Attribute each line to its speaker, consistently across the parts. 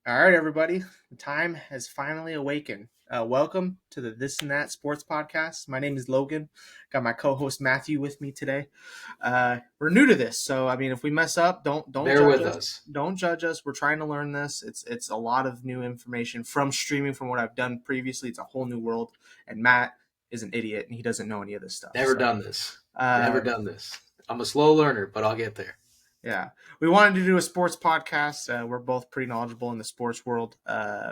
Speaker 1: All right, everybody. The time has finally awakened. Welcome to the This and That Sports Podcast. My name is Logan. Got my co-host Matthew with me today. We're new to this, so I mean, if we mess up, don't
Speaker 2: Bear
Speaker 1: judge
Speaker 2: with
Speaker 1: us.
Speaker 2: us.
Speaker 1: Don't judge us. We're trying to learn this. It's a lot of new information from streaming from what I've done previously. It's a whole new world, and Matt is an idiot and he doesn't know any of this stuff.
Speaker 2: Never done this. Never
Speaker 1: Uh,
Speaker 2: done this. I'm a slow learner, but I'll get there.
Speaker 1: Yeah, we wanted to do a sports podcast. We're both pretty knowledgeable in the sports world.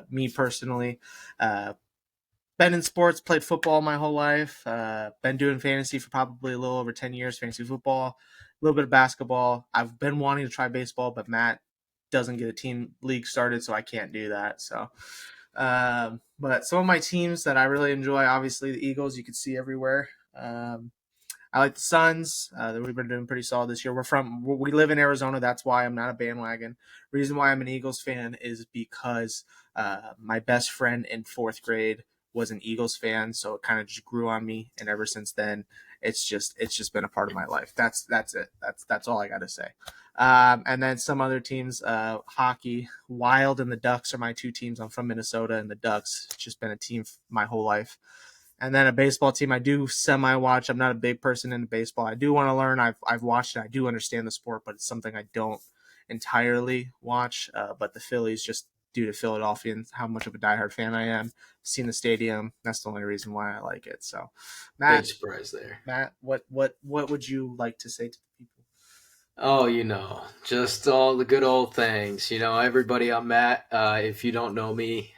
Speaker 1: Me personally, uh, been in sports, played football my whole life. Been doing fantasy for probably a little over 10 years, fantasy football, a little bit of basketball. I've been wanting to try baseball, but Matt doesn't get a team league started, so I can't do that. But some of my teams that I really enjoy, obviously the Eagles, you can see everywhere. I like the Suns. We've been doing pretty solid this year. We live in Arizona. That's why I'm not a bandwagon. Reason why I'm an Eagles fan is because my best friend in fourth grade was an Eagles fan, so it kind of just grew on me, and ever since then, it's just been a part of my life. That's it. That's all I got to say. And then some other teams, hockey, Wild and the Ducks are my two teams. I'm from Minnesota, and the Ducks. It's just been a team my whole life. And then a baseball team I do semi-watch. I'm not a big person into baseball. I do want to learn. I've watched it. I do understand the sport, but it's something I don't entirely watch. But the Phillies, just due to Philadelphia and how much of a diehard fan I am, seen the stadium. That's the only reason why I like it. So,
Speaker 2: Big surprise there.
Speaker 1: Matt, what would you like to say to the people?
Speaker 2: Oh, just all the good old things. Everybody, I'm Matt. If you don't know me,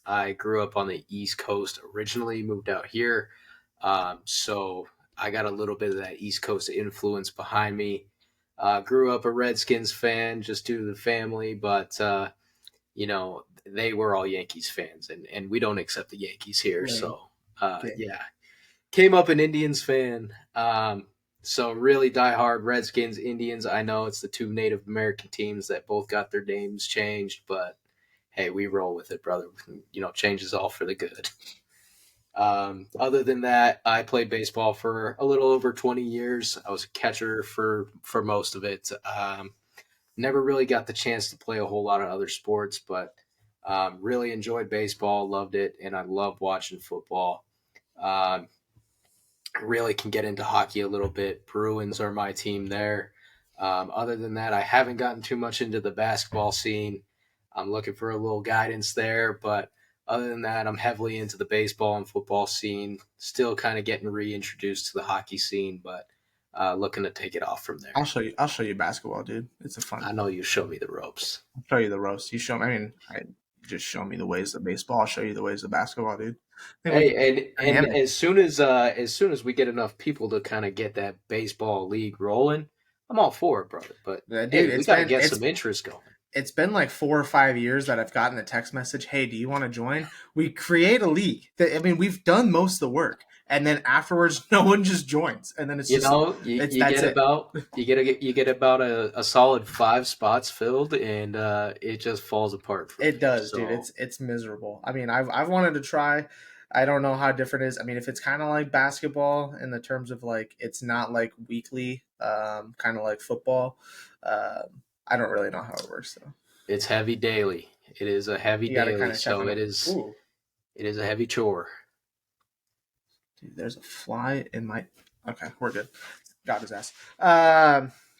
Speaker 2: I grew up on the East Coast originally, moved out here. So I got a little bit of that East Coast influence behind me. Grew up a Redskins fan just due to the family, but, they were all Yankees fans, and we don't accept the Yankees here.
Speaker 1: Yeah.
Speaker 2: So,
Speaker 1: Okay.
Speaker 2: yeah. Came up an Indians fan. So really diehard Redskins, Indians. I know it's the two Native American teams that both got their names changed, but hey, we roll with it, brother. Change is all for the good. Other than that, I played baseball for a little over 20 years. I was a catcher for most of it. Never really got the chance to play a whole lot of other sports, but really enjoyed baseball, loved it, and I love watching football. Really can get into hockey a little bit. Bruins are my team there. Other than that, I haven't gotten too much into the basketball scene. I'm looking for a little guidance there, but other than that, I'm heavily into the baseball and football scene. Still kind of getting reintroduced to the hockey scene, but looking to take it off from there.
Speaker 1: I'll show you basketball, dude. It's a fun.
Speaker 2: I know you show me the ropes.
Speaker 1: I'll show you the roast. You show me. I mean, just show me the ways of baseball. I'll show you the ways of basketball, dude.
Speaker 2: Hey, and as soon as we get enough people to kind of get that baseball league rolling, I'm all for it, brother. But
Speaker 1: Yeah, dude,
Speaker 2: hey, we got to get some interest going.
Speaker 1: It's been like 4 or 5 years that I've gotten a text message. Hey, do you want to join? We create a league. I mean, we've done most of the work, and then afterwards, no one just joins, and then it's
Speaker 2: You
Speaker 1: just
Speaker 2: know, you get about a solid 5 spots filled, and it just falls apart.
Speaker 1: It does, dude. It's miserable. I mean, I've wanted to try. I don't know how different it is. I mean, if it's kind of like basketball in the terms of like it's not like weekly, kind of like football. I don't really know how it works though.
Speaker 2: It's heavy daily. It is a heavy
Speaker 1: You gotta
Speaker 2: daily,
Speaker 1: kind of check
Speaker 2: so
Speaker 1: on
Speaker 2: it
Speaker 1: it.
Speaker 2: is.
Speaker 1: Ooh,
Speaker 2: It is a heavy chore.
Speaker 1: dude, there's a fly in my. Okay, we're good. Got his ass.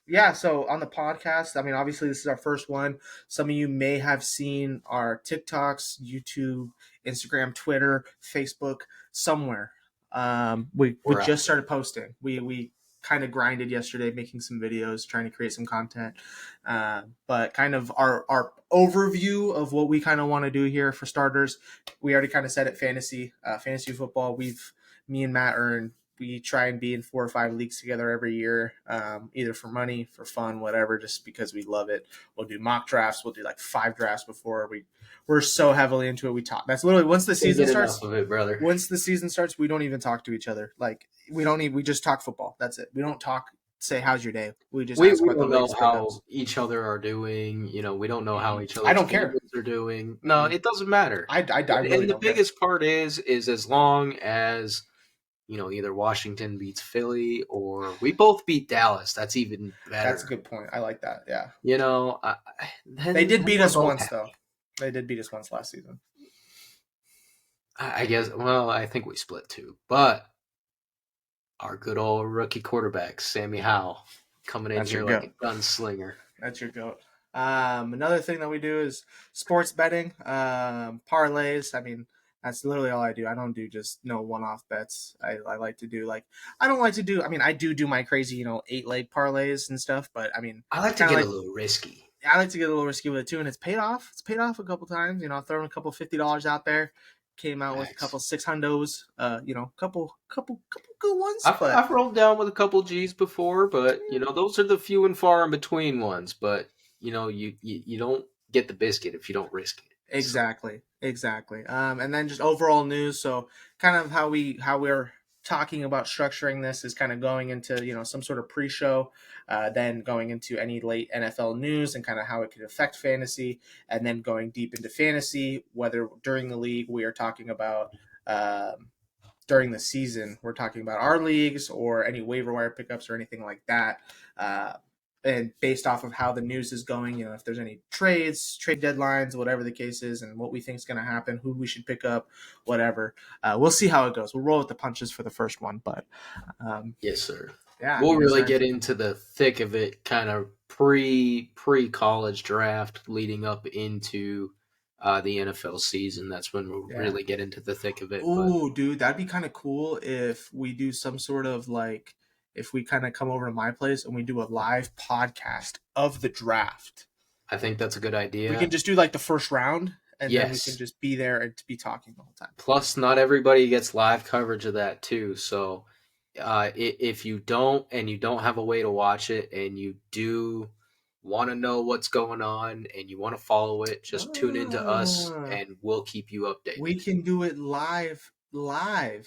Speaker 1: Yeah. So on the podcast, I mean, obviously this is our first one. Some of you may have seen our TikToks, YouTube, Instagram, Twitter, Facebook, somewhere. We
Speaker 2: We're out
Speaker 1: just
Speaker 2: there.
Speaker 1: started posting. We kind of grinded yesterday, making some videos, trying to create some content. But kind of our overview of what we kind of want to do here for starters. We already kind of said it. Fantasy football. Me and Matt we try and be in 4 or 5 leagues together every year, either for money, for fun, whatever, just because we love it. We'll do mock drafts. We'll do like 5 drafts before we're so heavily into it. We talk. That's literally once the season starts.
Speaker 2: Enough of it, brother.
Speaker 1: Once the season starts, we don't even talk to each other. Like we just talk football. That's it. We don't say how's your day. We just
Speaker 2: We
Speaker 1: ask about
Speaker 2: don't
Speaker 1: the
Speaker 2: know
Speaker 1: latest
Speaker 2: how
Speaker 1: pickups.
Speaker 2: each other are doing. We don't know how each other's
Speaker 1: I don't care.
Speaker 2: favorites are doing. No, it doesn't matter.
Speaker 1: I really
Speaker 2: And the
Speaker 1: don't care.
Speaker 2: biggest part is as long as either Washington beats Philly or we both beat Dallas. That's even better.
Speaker 1: That's a good point. I like that. Yeah.
Speaker 2: You know,
Speaker 1: They did beat us once, though. They did beat us once last season.
Speaker 2: I guess. Well, I think we split 2, but our good old rookie quarterback, Sammy Howell, coming in
Speaker 1: That's your
Speaker 2: here like
Speaker 1: goat.
Speaker 2: a gunslinger.
Speaker 1: That's your goat. Another thing that we do is sports betting, parlays. I mean, that's literally all I do. I don't do just one-off bets. I like to do like I don't like to do. I mean, I do my crazy 8-leg parlays and stuff, but I mean,
Speaker 2: I like
Speaker 1: it's
Speaker 2: to
Speaker 1: kind of
Speaker 2: get a
Speaker 1: like
Speaker 2: little risky.
Speaker 1: I like to get a little risky with it too, and it's paid off. It's paid off a couple times. I've thrown a couple $50 out there. Came out with a
Speaker 2: Facts.
Speaker 1: couple 600s. Couple good ones, but
Speaker 2: I've rolled down with a couple G's before, but those are the few and far in between ones. But you don't get the biscuit if you don't risk it. So
Speaker 1: exactly. And then just overall news. So kind of how we're talking about structuring this is kind of going into some sort of pre-show, then going into any late NFL news and kind of how it could affect fantasy, and then going deep into fantasy. Whether during the league we are talking about. During the season, we're talking about our leagues or any waiver wire pickups or anything like that. And based off of how the news is going, if there's any trades, trade deadlines, whatever the case is, and what we think is going to happen, who we should pick up, whatever. We'll see how it goes. We'll roll with the punches for the first one, but
Speaker 2: yes, sir.
Speaker 1: yeah,
Speaker 2: We'll really get into the thick of it, kind of pre college draft, leading up into the NFL season. That's when we'll really get into the thick of it.
Speaker 1: Oh, dude, that'd be kind of cool if we do some sort of if we kind of come over to my place and we do a live podcast of the draft.
Speaker 2: I think that's a good idea.
Speaker 1: We can just do the first round, and then we can just be there and be talking the whole time.
Speaker 2: Plus, not everybody gets live coverage of that too. So, if you don't have a way to watch it, and you do want to know what's going on and you want to follow it, just tune into us, and we'll keep you updated.
Speaker 1: We can do it live.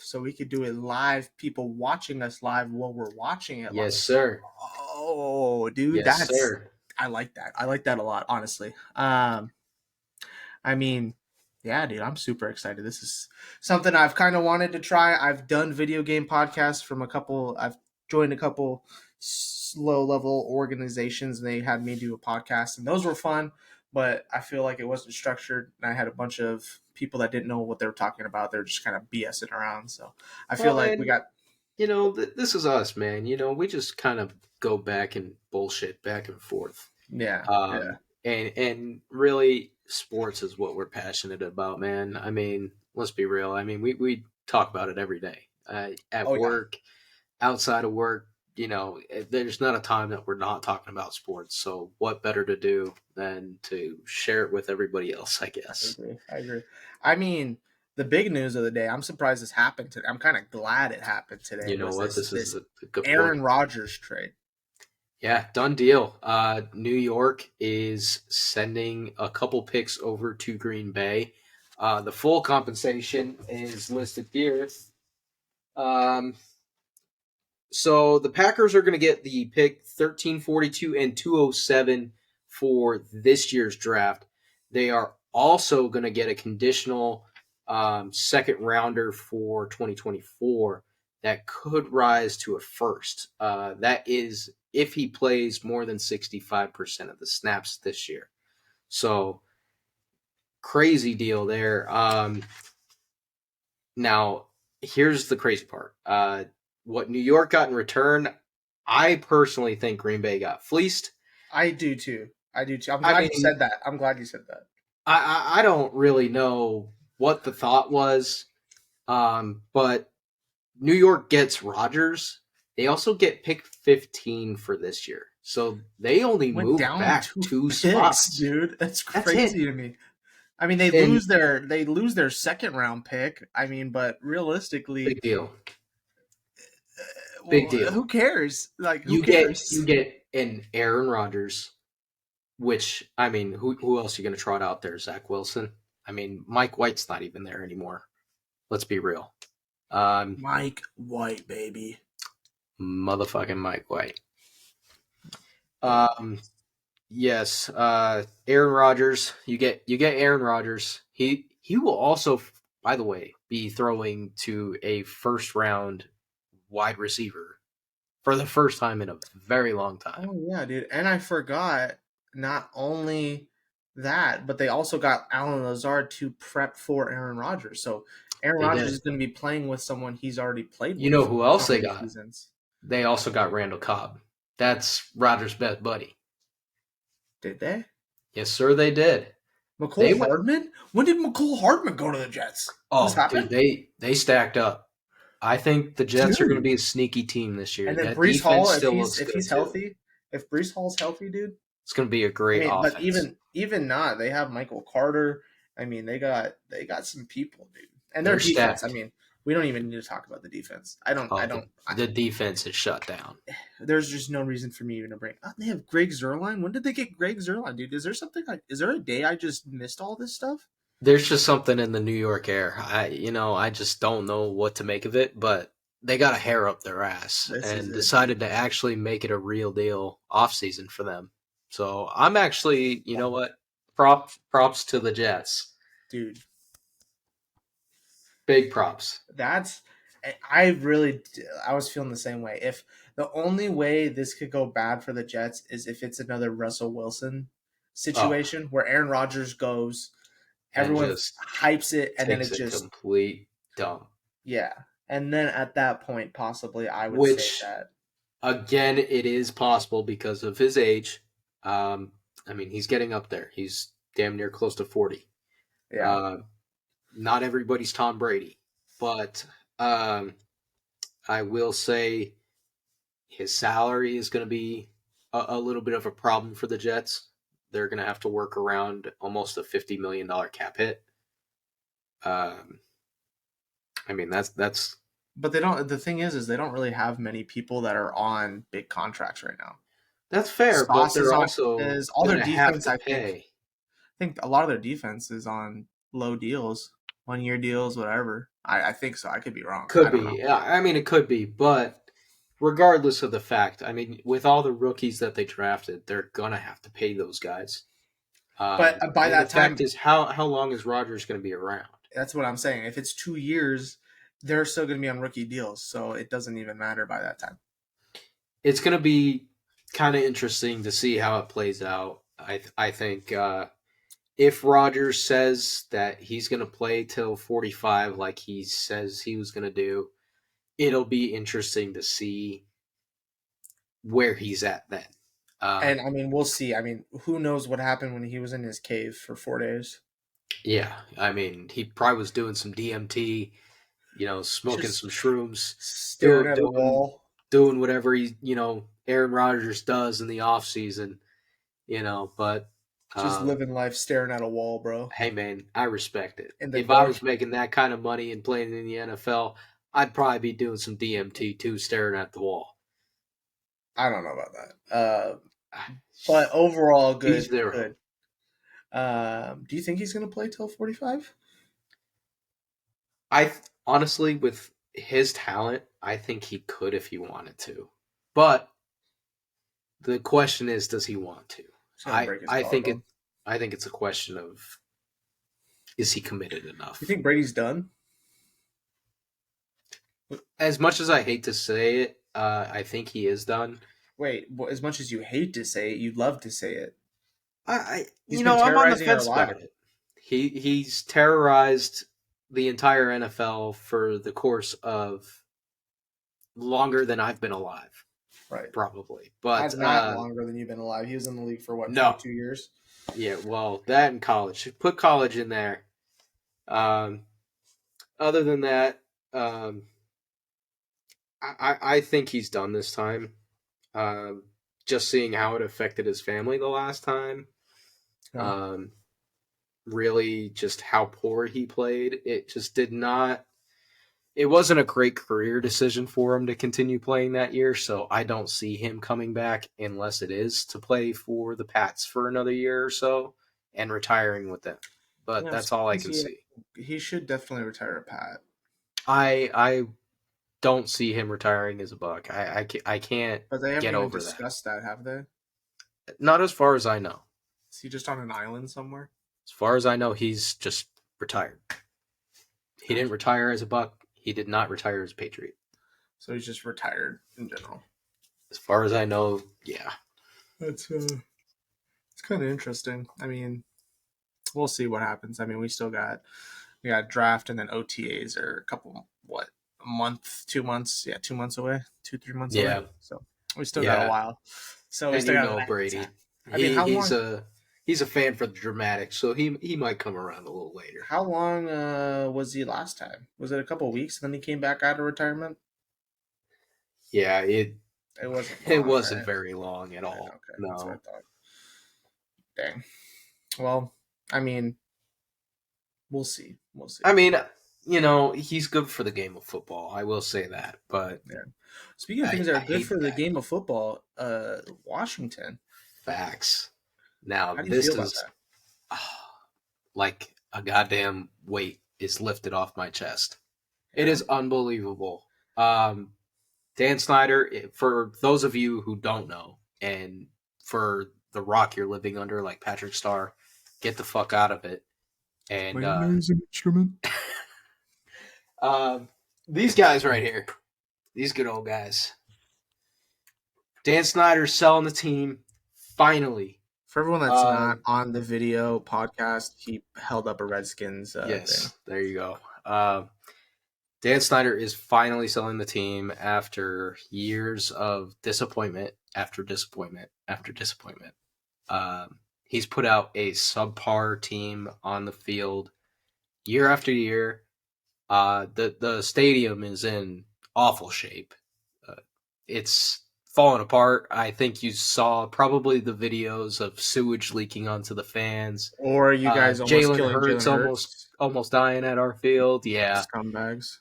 Speaker 1: So we could do it live. People watching us live while we're watching it.
Speaker 2: Yes, sir.
Speaker 1: Oh, dude,
Speaker 2: yes, sir.
Speaker 1: I like that. I like that a lot, honestly. I mean, yeah, dude, I'm super excited. This is something I've kind of wanted to try. I've done video game podcasts from I've joined a couple low-level organizations, and they had me do a podcast, and those were fun, but I feel like it wasn't structured, and I had a bunch of people that didn't know what they were talking about. They're just kind of BSing around, so I feel like we got...
Speaker 2: this is us, man. We just kind of go back and bullshit back and forth.
Speaker 1: Yeah.
Speaker 2: And really, sports is what we're passionate about, man. I mean, let's be real. I mean, we talk about it every day at work, outside of work. There's not a time that we're not talking about sports. So what better to do than to share it with everybody else, I guess.
Speaker 1: I agree. I mean, the big news of the day, I'm surprised this happened today. I'm kind of glad it happened today.
Speaker 2: You know what? This is a good
Speaker 1: Aaron Rodgers trade.
Speaker 2: Yeah, done deal. New York is sending a couple picks over to Green Bay. The full compensation is listed here. So the Packers are going to get the pick 1342 and 207 for this year's draft. They are also going to get a conditional second rounder for 2024 that could rise to a first. That is if he plays more than 65% of the snaps this year. So crazy deal there. Now, here's the crazy part. What New York got in return, I personally think Green Bay got fleeced.
Speaker 1: I do too. I'm glad you said that.
Speaker 2: I don't really know what the thought was, but New York gets Rodgers. They also get pick 15 for this year. So they only moved back two spots.
Speaker 1: Dude. That's crazy to me. I mean, they lose their second round pick. I mean, but realistically,
Speaker 2: big deal. Big deal.
Speaker 1: Who cares? Who cares?
Speaker 2: You get an Aaron Rodgers, which, I mean, who else are you going to trot out there? Zach Wilson? I mean, Mike White's not even there anymore. Let's be real.
Speaker 1: Mike White, baby.
Speaker 2: Motherfucking Mike White. Yes. Aaron Rodgers. You get Aaron Rodgers. He will also, by the way, be throwing to a first round wide receiver for the first time in a very long time.
Speaker 1: Oh yeah, dude. And I forgot, not only that, but they also got Alan Lazard to prep for Aaron Rodgers. So Aaron
Speaker 2: They
Speaker 1: Rodgers
Speaker 2: did.
Speaker 1: is going to be playing with someone he's already played
Speaker 2: You know
Speaker 1: with
Speaker 2: who
Speaker 1: for
Speaker 2: else
Speaker 1: how
Speaker 2: they
Speaker 1: many
Speaker 2: got?
Speaker 1: seasons?
Speaker 2: They also got Randall Cobb. That's Rodgers' best buddy.
Speaker 1: Did they?
Speaker 2: Yes, sir, they did. They
Speaker 1: McCole
Speaker 2: went.
Speaker 1: Hardman? When did McCole Hardman go to the Jets? This
Speaker 2: Oh, dude,
Speaker 1: happened?
Speaker 2: they stacked up. I think the Jets are going to
Speaker 1: Dude.
Speaker 2: be a sneaky team this year.
Speaker 1: And then
Speaker 2: That
Speaker 1: Brees
Speaker 2: defense
Speaker 1: Hall, if
Speaker 2: still
Speaker 1: he's
Speaker 2: looks
Speaker 1: if
Speaker 2: good
Speaker 1: he's
Speaker 2: too.
Speaker 1: healthy, if Brees Hall's healthy, dude.
Speaker 2: It's going to be a
Speaker 1: I
Speaker 2: great
Speaker 1: mean, but
Speaker 2: offense.
Speaker 1: even not, they have Michael Carter. I mean, they got some people, dude. And their
Speaker 2: They're
Speaker 1: defense, I
Speaker 2: stacked.
Speaker 1: mean, we don't even need to talk about the defense. I don't I
Speaker 2: Oh,
Speaker 1: don't
Speaker 2: the defense is shut down.
Speaker 1: there's just no reason for me even to bring. Oh, they have Greg Zerline. When did they get Greg Zerline, dude? Is there something? Is there a day I just missed all this stuff?
Speaker 2: There's just something in the New York air. I just don't know what to make of it, but they got a hair up their ass
Speaker 1: This is
Speaker 2: and
Speaker 1: it, dude.
Speaker 2: decided to actually make it a real deal off season for them. So I'm actually, you know what? Props to the Jets.
Speaker 1: Dude,
Speaker 2: Big props.
Speaker 1: that's I really I was feeling the same way. If the only way this could go bad for the Jets is if it's another Russell Wilson
Speaker 2: Oh,
Speaker 1: situation where Aaron Rodgers goes,
Speaker 2: and
Speaker 1: everyone
Speaker 2: just
Speaker 1: hypes it, and then
Speaker 2: takes
Speaker 1: it
Speaker 2: a
Speaker 1: just
Speaker 2: complete dump.
Speaker 1: yeah. And then at that point, possibly I would say
Speaker 2: Which
Speaker 1: that
Speaker 2: again, it is possible because of his age. Um, I mean, he's getting up there. He's damn near close to 40.
Speaker 1: yeah.
Speaker 2: Uh, Not everybody's Tom Brady, but um, I will say his salary is going to be a little bit of a problem for the Jets. They're going to have to work around almost a $50 million cap hit. Um, I mean, that's
Speaker 1: But they don't. The thing is they don't really have many people that are on big contracts right now.
Speaker 2: that's fair, but
Speaker 1: Sauce is
Speaker 2: they're
Speaker 1: on
Speaker 2: also
Speaker 1: is all
Speaker 2: going
Speaker 1: their
Speaker 2: to have
Speaker 1: defense.
Speaker 2: to
Speaker 1: I
Speaker 2: pay.
Speaker 1: think a lot of their defense is on low deals, 1 year deals, whatever. I think so. I could be wrong. I
Speaker 2: Could
Speaker 1: don't know.
Speaker 2: be. Yeah, I mean, it could be, but regardless of the fact, I mean, with all the rookies that they drafted, they're gonna have to pay those guys.
Speaker 1: But by
Speaker 2: And the
Speaker 1: that
Speaker 2: fact
Speaker 1: time,
Speaker 2: is, how long is Rodgers going to be around?
Speaker 1: that's what I'm saying. If it's 2 years, they're still going to be on rookie deals, so it doesn't even matter by that time.
Speaker 2: It's going to be kind of interesting to see how it plays out. I think if Rodgers says that he's going to play till 45, like he says he was going to do, it'll be interesting to see where he's at then.
Speaker 1: And I mean, we'll see. I mean, who knows what happened when he was in his cave for 4 days?
Speaker 2: Yeah, I mean, he probably was doing some DMT, smoking
Speaker 1: Just
Speaker 2: some shrooms,
Speaker 1: staring
Speaker 2: doing
Speaker 1: at a
Speaker 2: doing
Speaker 1: wall,
Speaker 2: doing whatever Aaron Rodgers does in the off season, but
Speaker 1: just
Speaker 2: um,
Speaker 1: living life, staring at a wall, bro.
Speaker 2: hey man, I respect it.
Speaker 1: In the
Speaker 2: If I
Speaker 1: dark.
Speaker 2: was making that kind of money and playing in the NFL, I'd probably be doing some DMT too, staring at the wall.
Speaker 1: I don't know about that. But overall,
Speaker 2: Each
Speaker 1: good,
Speaker 2: their own.
Speaker 1: good. Do you think he's going to play till 45?
Speaker 2: Honestly, with his talent, I think he could if he wanted to. But the question is, does he want to?
Speaker 1: He's going to
Speaker 2: I
Speaker 1: break his
Speaker 2: I think it
Speaker 1: collarbone.
Speaker 2: I think it's a question of, is he committed
Speaker 1: You
Speaker 2: enough?
Speaker 1: think Brady's done?
Speaker 2: As much as I hate to say it, I think he is done.
Speaker 1: Wait, well, as much as you hate to say it, you'd love to say it.
Speaker 2: I
Speaker 1: He's been
Speaker 2: I'm on the
Speaker 1: terrorizing our
Speaker 2: fence about
Speaker 1: lives.
Speaker 2: it. He's terrorized the entire NFL for the course of longer than I've been alive,
Speaker 1: Right.
Speaker 2: probably. But
Speaker 1: Not longer than you've been alive. He was in the league for what,
Speaker 2: no,
Speaker 1: 22 years?
Speaker 2: yeah, well, that and college. Put college in there. Um, Other than that, I think he's done this time. Um, just seeing how it affected his family the last time.
Speaker 1: Yeah.
Speaker 2: Um, Really, just how poor he played. It just did not. It wasn't a great career decision for him to continue playing that year. So I don't see him coming back unless it is to play for the Pats for another year or so and retiring with them. But
Speaker 1: Yeah,
Speaker 2: that's all I can
Speaker 1: so
Speaker 2: see.
Speaker 1: he should definitely retire a Pat.
Speaker 2: I don't see him retiring as a Buck. I can't
Speaker 1: But they haven't
Speaker 2: get
Speaker 1: even
Speaker 2: over that.
Speaker 1: discussed that, have they?
Speaker 2: Not as far as I know.
Speaker 1: Is he just on an island somewhere?
Speaker 2: As far as I know, he's just retired. He didn't retire as a Buck. He did not retire as a Patriot.
Speaker 1: So he's just retired in general.
Speaker 2: As far as I know, yeah.
Speaker 1: That's it's kind of interesting. I mean, we'll see what happens. I mean, we got draft and then OTAs are a couple a month, 2 months, 2 months away, 2-3 months away.
Speaker 2: Yeah,
Speaker 1: So we still got a
Speaker 2: yeah.
Speaker 1: while. So we
Speaker 2: And
Speaker 1: still
Speaker 2: you
Speaker 1: got
Speaker 2: know
Speaker 1: a
Speaker 2: Brady.
Speaker 1: I mean, how long?
Speaker 2: He's a fan for the dramatics, so he might come around a little later.
Speaker 1: How long was he last time? Was it a couple weeks? And then he came back out of retirement.
Speaker 2: Yeah,
Speaker 1: It wasn't
Speaker 2: it
Speaker 1: long,
Speaker 2: wasn't
Speaker 1: right?
Speaker 2: very long at
Speaker 1: Right,
Speaker 2: all.
Speaker 1: okay, that's what
Speaker 2: No.
Speaker 1: I thought. Dang. Well, I mean, we'll see. We'll see.
Speaker 2: I mean, he's good for the game of football. I will say that. But
Speaker 1: Yeah. Speaking of things that
Speaker 2: I
Speaker 1: are good
Speaker 2: hate the
Speaker 1: for the
Speaker 2: guy.
Speaker 1: game of football, Washington.
Speaker 2: Facts. Now,
Speaker 1: How do you
Speaker 2: this
Speaker 1: feel about
Speaker 2: is like a goddamn weight is lifted off my chest.
Speaker 1: that?
Speaker 2: It
Speaker 1: Yeah.
Speaker 2: is unbelievable. Dan Snyder, for those of you who don't know, and for the rock you're living under, like Patrick Starr, get the fuck out of it. And
Speaker 1: an instrument.
Speaker 2: these guys right here, these good old guys. Dan Snyder's selling the team finally.
Speaker 1: For everyone that's not on the video podcast, he held up a Redskins
Speaker 2: yes,
Speaker 1: thing.
Speaker 2: there you go. Dan Snyder is finally selling the team after years of disappointment after disappointment after disappointment. He's put out a subpar team on the field year after year. The stadium is in awful shape. It's falling apart. I think you saw probably the videos of sewage leaking onto the fans.
Speaker 1: Or you guys almost
Speaker 2: Jalen
Speaker 1: killing
Speaker 2: Hurts
Speaker 1: Jalen Hurts.
Speaker 2: almost dying at our field. Yeah,
Speaker 1: Scumbags.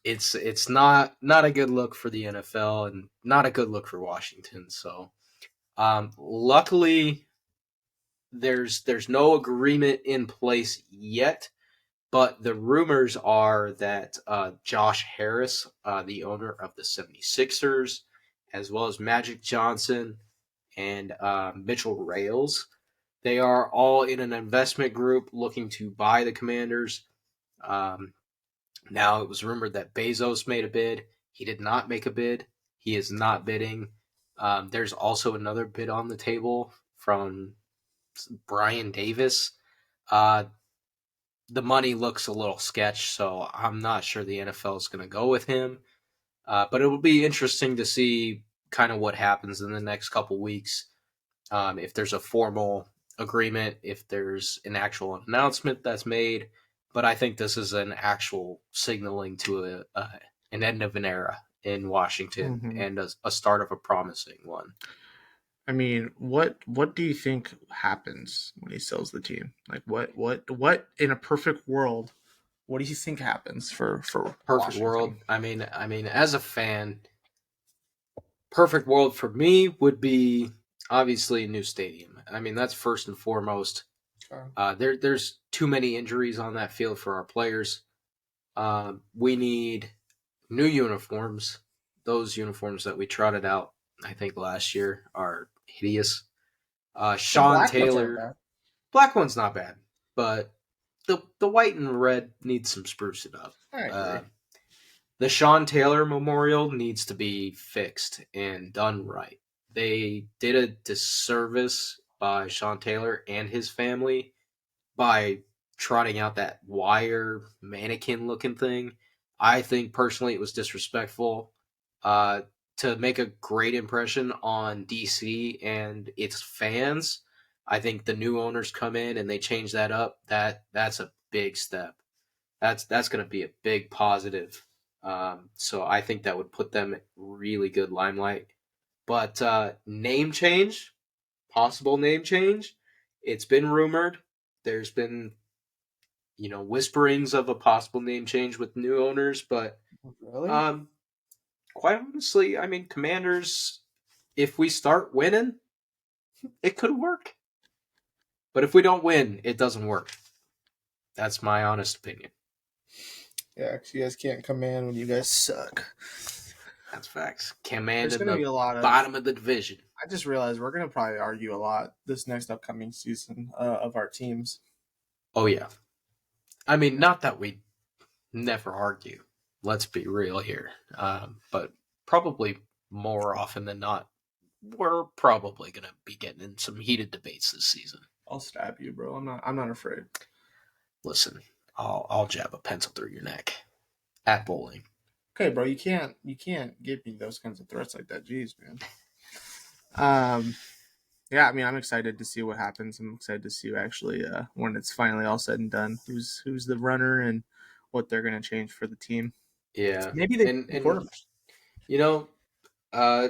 Speaker 2: it's not a good look for the NFL and not a good look for Washington. So, luckily, there's no agreement in place yet, but the rumors are that Josh Harris, the owner of the 76ers, as well as Magic Johnson and Mitchell Rales, they are all in an investment group looking to buy the Commanders. Now, it was rumored that Bezos made a bid. He did not make a bid. He is not bidding. There's also another bid on the table from Brian Davis. The money looks a little sketch, so I'm not sure the NFL is going to go with him. But it will be interesting to see kind of what happens in the next couple weeks. If there's a formal agreement, if there's an actual announcement that's made. But I think this is an actual signaling to an end of an era in Washington and a start of a promising one.
Speaker 1: I mean, what do you think happens when he sells the team? Like, what in a perfect world, what do you think happens for
Speaker 2: Perfect
Speaker 1: Washington?
Speaker 2: world. I mean, as a fan, perfect world for me would be obviously a new stadium. I mean, that's first and foremost. There's too many injuries on that field for our players. We need new uniforms. Those uniforms that we trotted out, I think last year, are hideous. Sean Taylor, black one's not bad, but the white and red needs some sprucing up.
Speaker 1: I agree.
Speaker 2: The Sean Taylor Memorial needs to be fixed and done right. They did a disservice by Sean Taylor and his family by trotting out that wire mannequin looking thing. I think personally it was disrespectful to make a great impression on DC and its fans. I think the new owners come in and they change that up. That's a big step. That's going to be a big positive. So I think that would put them in really good limelight. But name change, possible name change. It's been rumored. There's been, whisperings of a possible name change with new owners, but
Speaker 1: Really?
Speaker 2: quite honestly, I mean, Commanders, if we start winning, it could work. But if we don't win, it doesn't work. That's my honest opinion.
Speaker 1: Yeah, because you guys can't command when you guys suck.
Speaker 2: That's facts. Command
Speaker 1: There's
Speaker 2: in
Speaker 1: going to
Speaker 2: the
Speaker 1: be a lot of
Speaker 2: bottom of the division.
Speaker 1: I just realized we're going to probably argue a lot this next upcoming season of our teams.
Speaker 2: Oh, yeah. I mean, not that we never argue. Let's be real here. But probably more often than not, we're probably going to be getting in some heated debates this season.
Speaker 1: I'll stab you, bro. I'm not afraid.
Speaker 2: Listen, I'll jab a pencil through your neck at bowling.
Speaker 1: Okay, bro, you can't give me those kinds of threats like that. Jeez, man. Um, yeah, I mean, I'm excited to see what happens. I'm excited to see actually when it's finally all said and done, who's the runner and what they're gonna change for the team.
Speaker 2: Yeah,
Speaker 1: Maybe the
Speaker 2: and
Speaker 1: quarterback.
Speaker 2: you know, uh,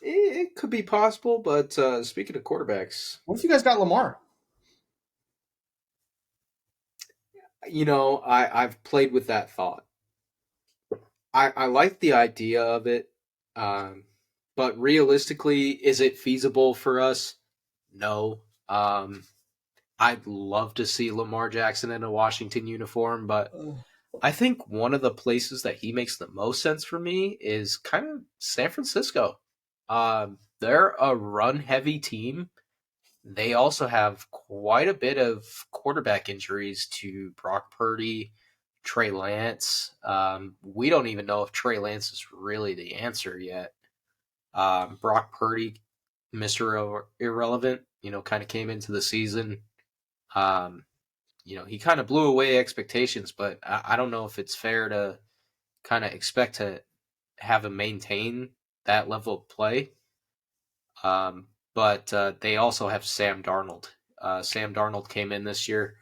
Speaker 2: it could be possible. But speaking of quarterbacks,
Speaker 1: What if you guys got Lamar?
Speaker 2: I've played with that thought. I like the idea of it, um, but realistically, is it feasible for us? No. I'd love to see Lamar Jackson in a Washington uniform, but
Speaker 1: Ugh.
Speaker 2: I think one of the places that he makes the most sense for me is kind of San Francisco. They're a run heavy team. They also have quite a bit of quarterback injuries to Brock Purdy, Trey Lance. We don't even know if Trey Lance is really the answer yet. Brock Purdy, Mr. Irrelevant, kind of came into the season. Um, he kind of blew away expectations, but I don't know if it's fair to kind of expect to have him maintain that level of play. But they also have Sam Darnold. Sam Darnold came in this year,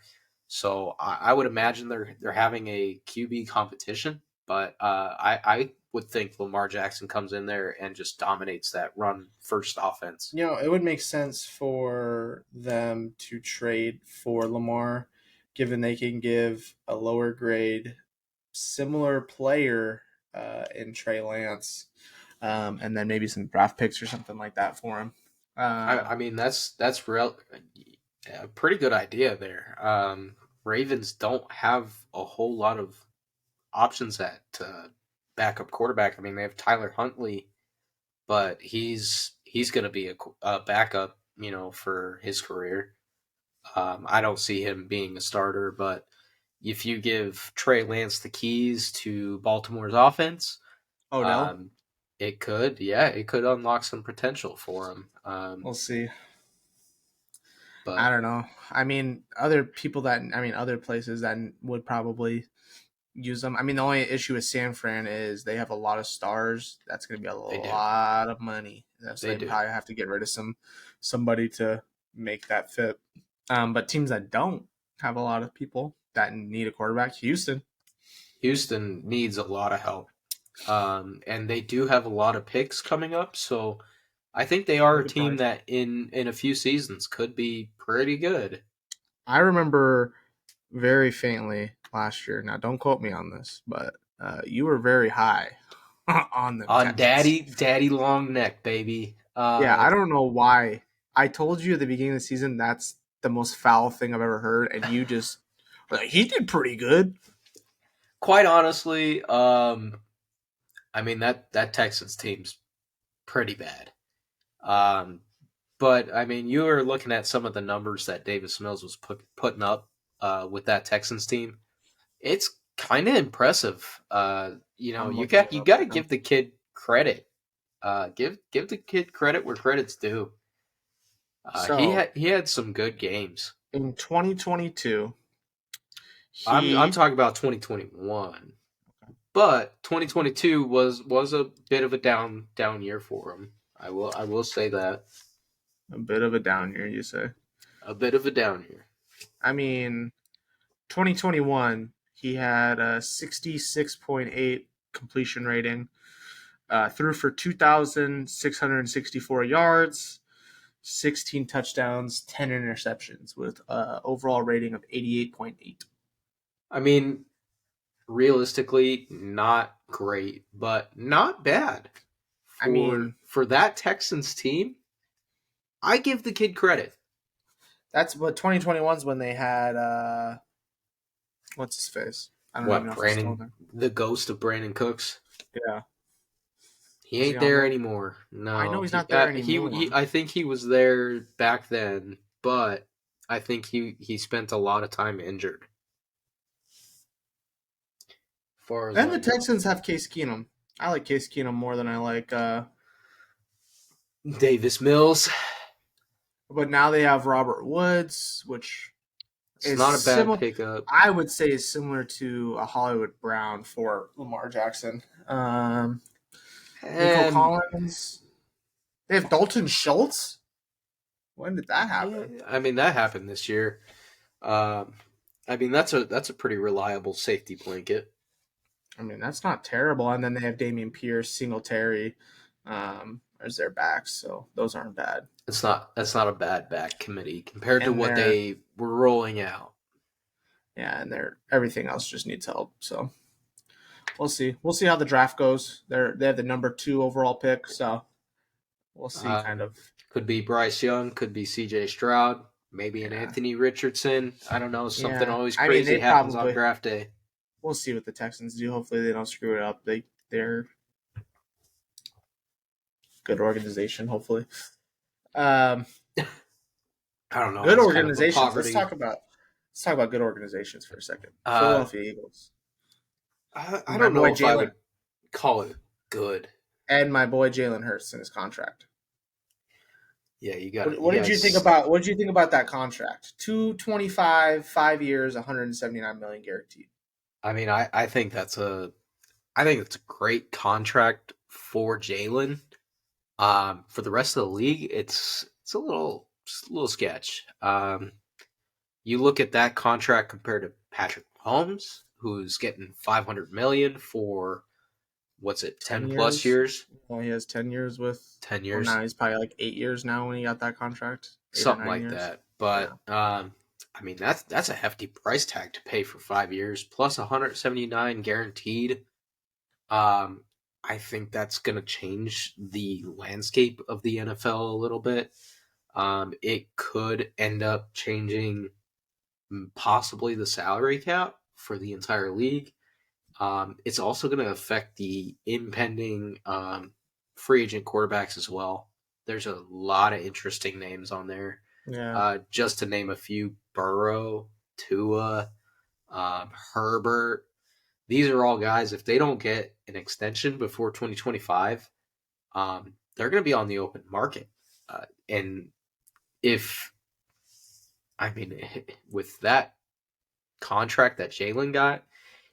Speaker 2: so I would imagine they're having a QB competition. But I would think Lamar Jackson comes in there and just dominates that run first offense.
Speaker 1: It would make sense for them to trade for Lamar, given they can give a lower grade, similar player in Trey Lance, and then maybe some draft picks or something like that for him.
Speaker 2: I mean that's real a pretty good idea there. Ravens don't have a whole lot of options at backup quarterback. I mean, they have Tyler Huntley, but he's going to be a backup, for his career. I don't see him being a starter, but if you give Trey Lance the keys to Baltimore's offense,
Speaker 1: Odell,
Speaker 2: um, it could unlock some potential for him.
Speaker 1: we'll see. I
Speaker 2: But
Speaker 1: don't know. I mean, other places that would probably use them. I mean, the only issue with San Fran is they have a lot of stars. That's going to be a
Speaker 2: they do,
Speaker 1: lot of money. So
Speaker 2: they
Speaker 1: they
Speaker 2: do.
Speaker 1: probably have to get rid of somebody to make that fit. But teams that don't have a lot of people that need a quarterback, Houston.
Speaker 2: Houston needs a lot of help, and they do have a lot of picks coming up. So I think they are
Speaker 1: They
Speaker 2: a
Speaker 1: could
Speaker 2: team
Speaker 1: probably.
Speaker 2: that in a few seasons could be pretty good.
Speaker 1: I remember very faintly last year. Now, don't quote me on this, but you were very high on them
Speaker 2: On
Speaker 1: Texans.
Speaker 2: Daddy Long Neck, baby.
Speaker 1: Yeah, I don't know why. I told you at the beginning of the season that's the most foul thing I've ever heard, and you just were like, he did pretty good.
Speaker 2: Quite honestly, I mean that Texans team's pretty bad. Um, but I mean, you were looking at some of the numbers that Davis Mills was putting up with that Texans team. It's kind of impressive.
Speaker 1: I'm
Speaker 2: You
Speaker 1: looking
Speaker 2: got
Speaker 1: it
Speaker 2: you
Speaker 1: up
Speaker 2: got to
Speaker 1: right now.
Speaker 2: give the kid credit. Give the kid credit where credit's due. He
Speaker 1: So
Speaker 2: had some good games.
Speaker 1: in 2022,
Speaker 2: I'm
Speaker 1: he
Speaker 2: talking about 2021, but 2022 was a bit of a down year for him. I will say that,
Speaker 1: a bit of a down year, you say.
Speaker 2: a bit of a down year.
Speaker 1: I mean, 2021, he had a 66.8 completion rating, threw for 2,664 yards, 16 touchdowns, 10 interceptions with overall rating of 88.8.
Speaker 2: I mean, realistically, not great, but not bad
Speaker 1: I
Speaker 2: for
Speaker 1: mean,
Speaker 2: for that Texans team. I give the kid credit.
Speaker 1: that's what 2021 is when they had what's his face? I don't even
Speaker 2: What
Speaker 1: know if he's still
Speaker 2: Brandon,
Speaker 1: there.
Speaker 2: the ghost of Brandon Cooks?
Speaker 1: Yeah,
Speaker 2: He
Speaker 1: is he
Speaker 2: ain't
Speaker 1: on
Speaker 2: there
Speaker 1: there?
Speaker 2: anymore.
Speaker 1: I know
Speaker 2: No,
Speaker 1: he's
Speaker 2: he,
Speaker 1: not there
Speaker 2: uh, he
Speaker 1: anymore.
Speaker 2: he. I think he was there back then, but I think he spent a lot of time injured. Far as
Speaker 1: And the
Speaker 2: I know,
Speaker 1: Texans have Case Keenum. I like Case Keenum more than I like.
Speaker 2: Davis Mills.
Speaker 1: But now they have Robert Woods, which
Speaker 2: It's
Speaker 1: is
Speaker 2: not a bad
Speaker 1: similar.
Speaker 2: pickup.
Speaker 1: I would say is similar to a Hollywood Brown for Lamar Jackson. Nico
Speaker 2: And
Speaker 1: Collins. They have Dalton Schultz. When did that
Speaker 2: yeah,
Speaker 1: happen?
Speaker 2: I mean that happened this year. Um, I mean that's a pretty reliable safety blanket.
Speaker 1: I mean, that's not terrible. And then they have Damian Pierce, Singletary, as their backs. So those aren't bad.
Speaker 2: That's not a bad back committee compared to
Speaker 1: And
Speaker 2: what
Speaker 1: they're
Speaker 2: they were rolling out.
Speaker 1: yeah, and they're everything else just needs help. So we'll see. We'll see how the draft goes. They have the number 2 overall pick. So we'll see. Kind
Speaker 2: Um,
Speaker 1: of.
Speaker 2: could be Bryce Young, could be C.J. Stroud, maybe an
Speaker 1: Yeah.
Speaker 2: Anthony Richardson. I don't know. Something
Speaker 1: Yeah.
Speaker 2: always
Speaker 1: I mean,
Speaker 2: crazy
Speaker 1: they
Speaker 2: happens on
Speaker 1: probably.
Speaker 2: draft day.
Speaker 1: We'll see what the Texans do. Hopefully, they don't screw it up. They're good organization. Hopefully. Um,
Speaker 2: I don't know.
Speaker 1: Good
Speaker 2: It's kind of a
Speaker 1: organizations.
Speaker 2: poverty.
Speaker 1: Let's talk about good organizations for a second.
Speaker 2: Uh,
Speaker 1: Philadelphia Eagles.
Speaker 2: I
Speaker 1: My
Speaker 2: don't know
Speaker 1: boy
Speaker 2: if I
Speaker 1: Jalen
Speaker 2: would call it good.
Speaker 1: and my boy Jalen Hurts in his contract.
Speaker 2: Yeah, you
Speaker 1: What,
Speaker 2: got
Speaker 1: what
Speaker 2: you
Speaker 1: did you think
Speaker 2: guys.
Speaker 1: about what did you think about that contract? 225, 5 years, 179 million guaranteed.
Speaker 2: I mean, I think it's a great contract for Jalen. For the rest of the league, it's a little sketch. You look at that contract compared to Patrick Mahomes, who's getting 500 million for what's it,
Speaker 1: 10
Speaker 2: 10 plus
Speaker 1: years.
Speaker 2: years,
Speaker 1: Well, he has 10 years with
Speaker 2: 10
Speaker 1: well
Speaker 2: years,
Speaker 1: now he's probably like 8 years now when he got that contract. 8 or
Speaker 2: something
Speaker 1: 9
Speaker 2: like
Speaker 1: years.
Speaker 2: that.
Speaker 1: Yeah.
Speaker 2: But I mean that's a hefty price tag to pay for 5 years plus 179 guaranteed. Um, I think that's going to change the landscape of the NFL a little bit. It could end up changing possibly the salary cap for the entire league. It's also going to affect the impending free agent quarterbacks as well. There's a lot of interesting names on there.
Speaker 1: Yeah.
Speaker 2: Just to name a few: Burrow, Tua, Herbert. These are all guys. If they don't get an extension before 2025, they're going to be on the open market. And if I mean, with that contract that Jalen got,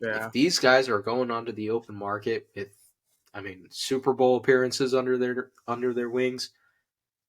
Speaker 1: Yeah.
Speaker 2: if these guys are going onto the open market with, I mean, Super Bowl appearances under their wings,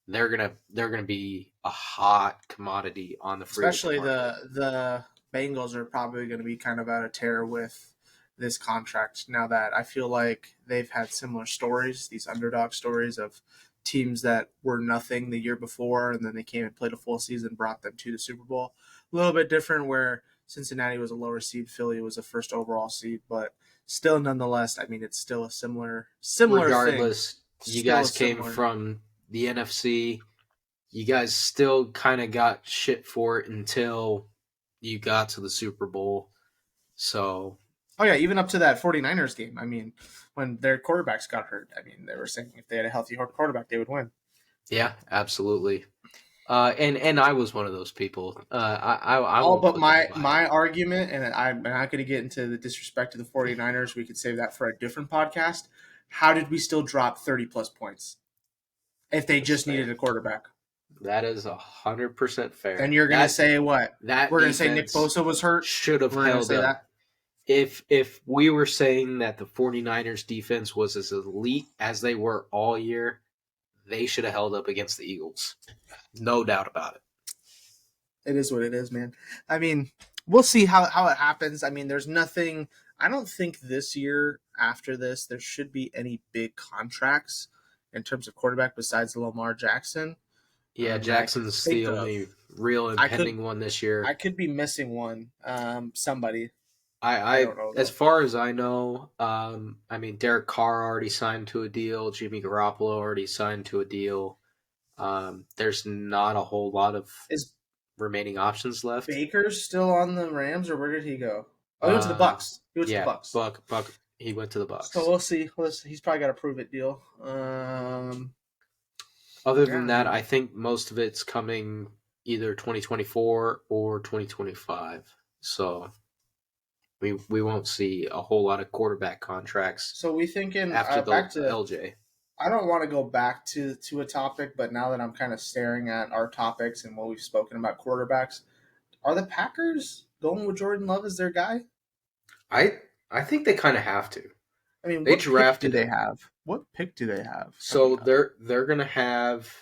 Speaker 2: they're gonna be a hot commodity on the free agent
Speaker 1: Especially
Speaker 2: market.
Speaker 1: the Bengals are probably going to be kind of out of tear with this contract now that I feel like they've had similar stories, these underdog stories of teams that were nothing the year before and then they came and played a full season, brought them to the Super Bowl. A little bit different where Cincinnati was a lower seed, Philly was a first overall seed, but still nonetheless, I mean it's still a similar thing.
Speaker 2: Regardless, you
Speaker 1: Still a
Speaker 2: guys came
Speaker 1: similar.
Speaker 2: from the NFC. You guys still kind of got shit for it until you got to the Super Bowl. So
Speaker 1: Oh yeah, even up to that 49ers game. I mean, when their quarterbacks got hurt, I mean, they were saying if they had a healthy quarterback, they would win.
Speaker 2: yeah, absolutely. And I was one of those people. I
Speaker 1: Oh,
Speaker 2: won't
Speaker 1: but
Speaker 2: put them
Speaker 1: my
Speaker 2: in my
Speaker 1: my argument, and I'm not going to get into the disrespect to the 49ers. We could save that for a different podcast. How did we still drop 30 plus points if they
Speaker 2: That's
Speaker 1: just needed
Speaker 2: fair.
Speaker 1: a quarterback?
Speaker 2: That is 100%
Speaker 1: Then
Speaker 2: fair.
Speaker 1: you're going to say what?
Speaker 2: That
Speaker 1: We're going to say Nick
Speaker 2: defense
Speaker 1: Bosa was hurt.
Speaker 2: should have
Speaker 1: We're going to
Speaker 2: held
Speaker 1: say
Speaker 2: up.
Speaker 1: that.
Speaker 2: If we were saying that the 49ers defense was as elite as they were all year, they should have held up against the Eagles. No doubt about it.
Speaker 1: It is what it is, man. I mean, we'll see how it happens. I mean, there's nothing. I don't think this year after this there should be any big contracts in terms of quarterback besides Lamar Jackson
Speaker 2: Yeah,
Speaker 1: that I could
Speaker 2: Jackson's the
Speaker 1: think of.
Speaker 2: only real
Speaker 1: I could
Speaker 2: impending one this year.
Speaker 1: I could be missing one. Somebody I
Speaker 2: I
Speaker 1: don't know
Speaker 2: as
Speaker 1: though.
Speaker 2: far as I know, I mean Derek Carr already signed to a deal. Jimmy Garoppolo already signed to a deal. There's not a whole lot of
Speaker 1: Is
Speaker 2: remaining options left.
Speaker 1: Baker still on the Rams or where did he go? Oh, he went to the
Speaker 2: Um,
Speaker 1: Bucks. He went to the
Speaker 2: yeah,
Speaker 1: Bucks.
Speaker 2: Buck. He went to the
Speaker 1: So
Speaker 2: Bucks.
Speaker 1: we'll see. He's probably got a prove it deal.
Speaker 2: Other
Speaker 1: Yeah,
Speaker 2: than
Speaker 1: I
Speaker 2: that,
Speaker 1: mean,
Speaker 2: I think most of it's coming either 2024 or 2025. So we won't see a whole lot of quarterback contracts
Speaker 1: so we thinking
Speaker 2: after the
Speaker 1: back to
Speaker 2: LJ.
Speaker 1: I don't want to go back to a topic, but now that I'm kind of staring at our topics and what we've spoken about quarterbacks, Are the Packers going with Jordan Love as their guy?
Speaker 2: I I think they kind of have to.
Speaker 1: I mean,
Speaker 2: They
Speaker 1: what pick do
Speaker 2: drafted
Speaker 1: they
Speaker 2: him,
Speaker 1: have? What pick do they have coming
Speaker 2: so
Speaker 1: up?
Speaker 2: they're gonna have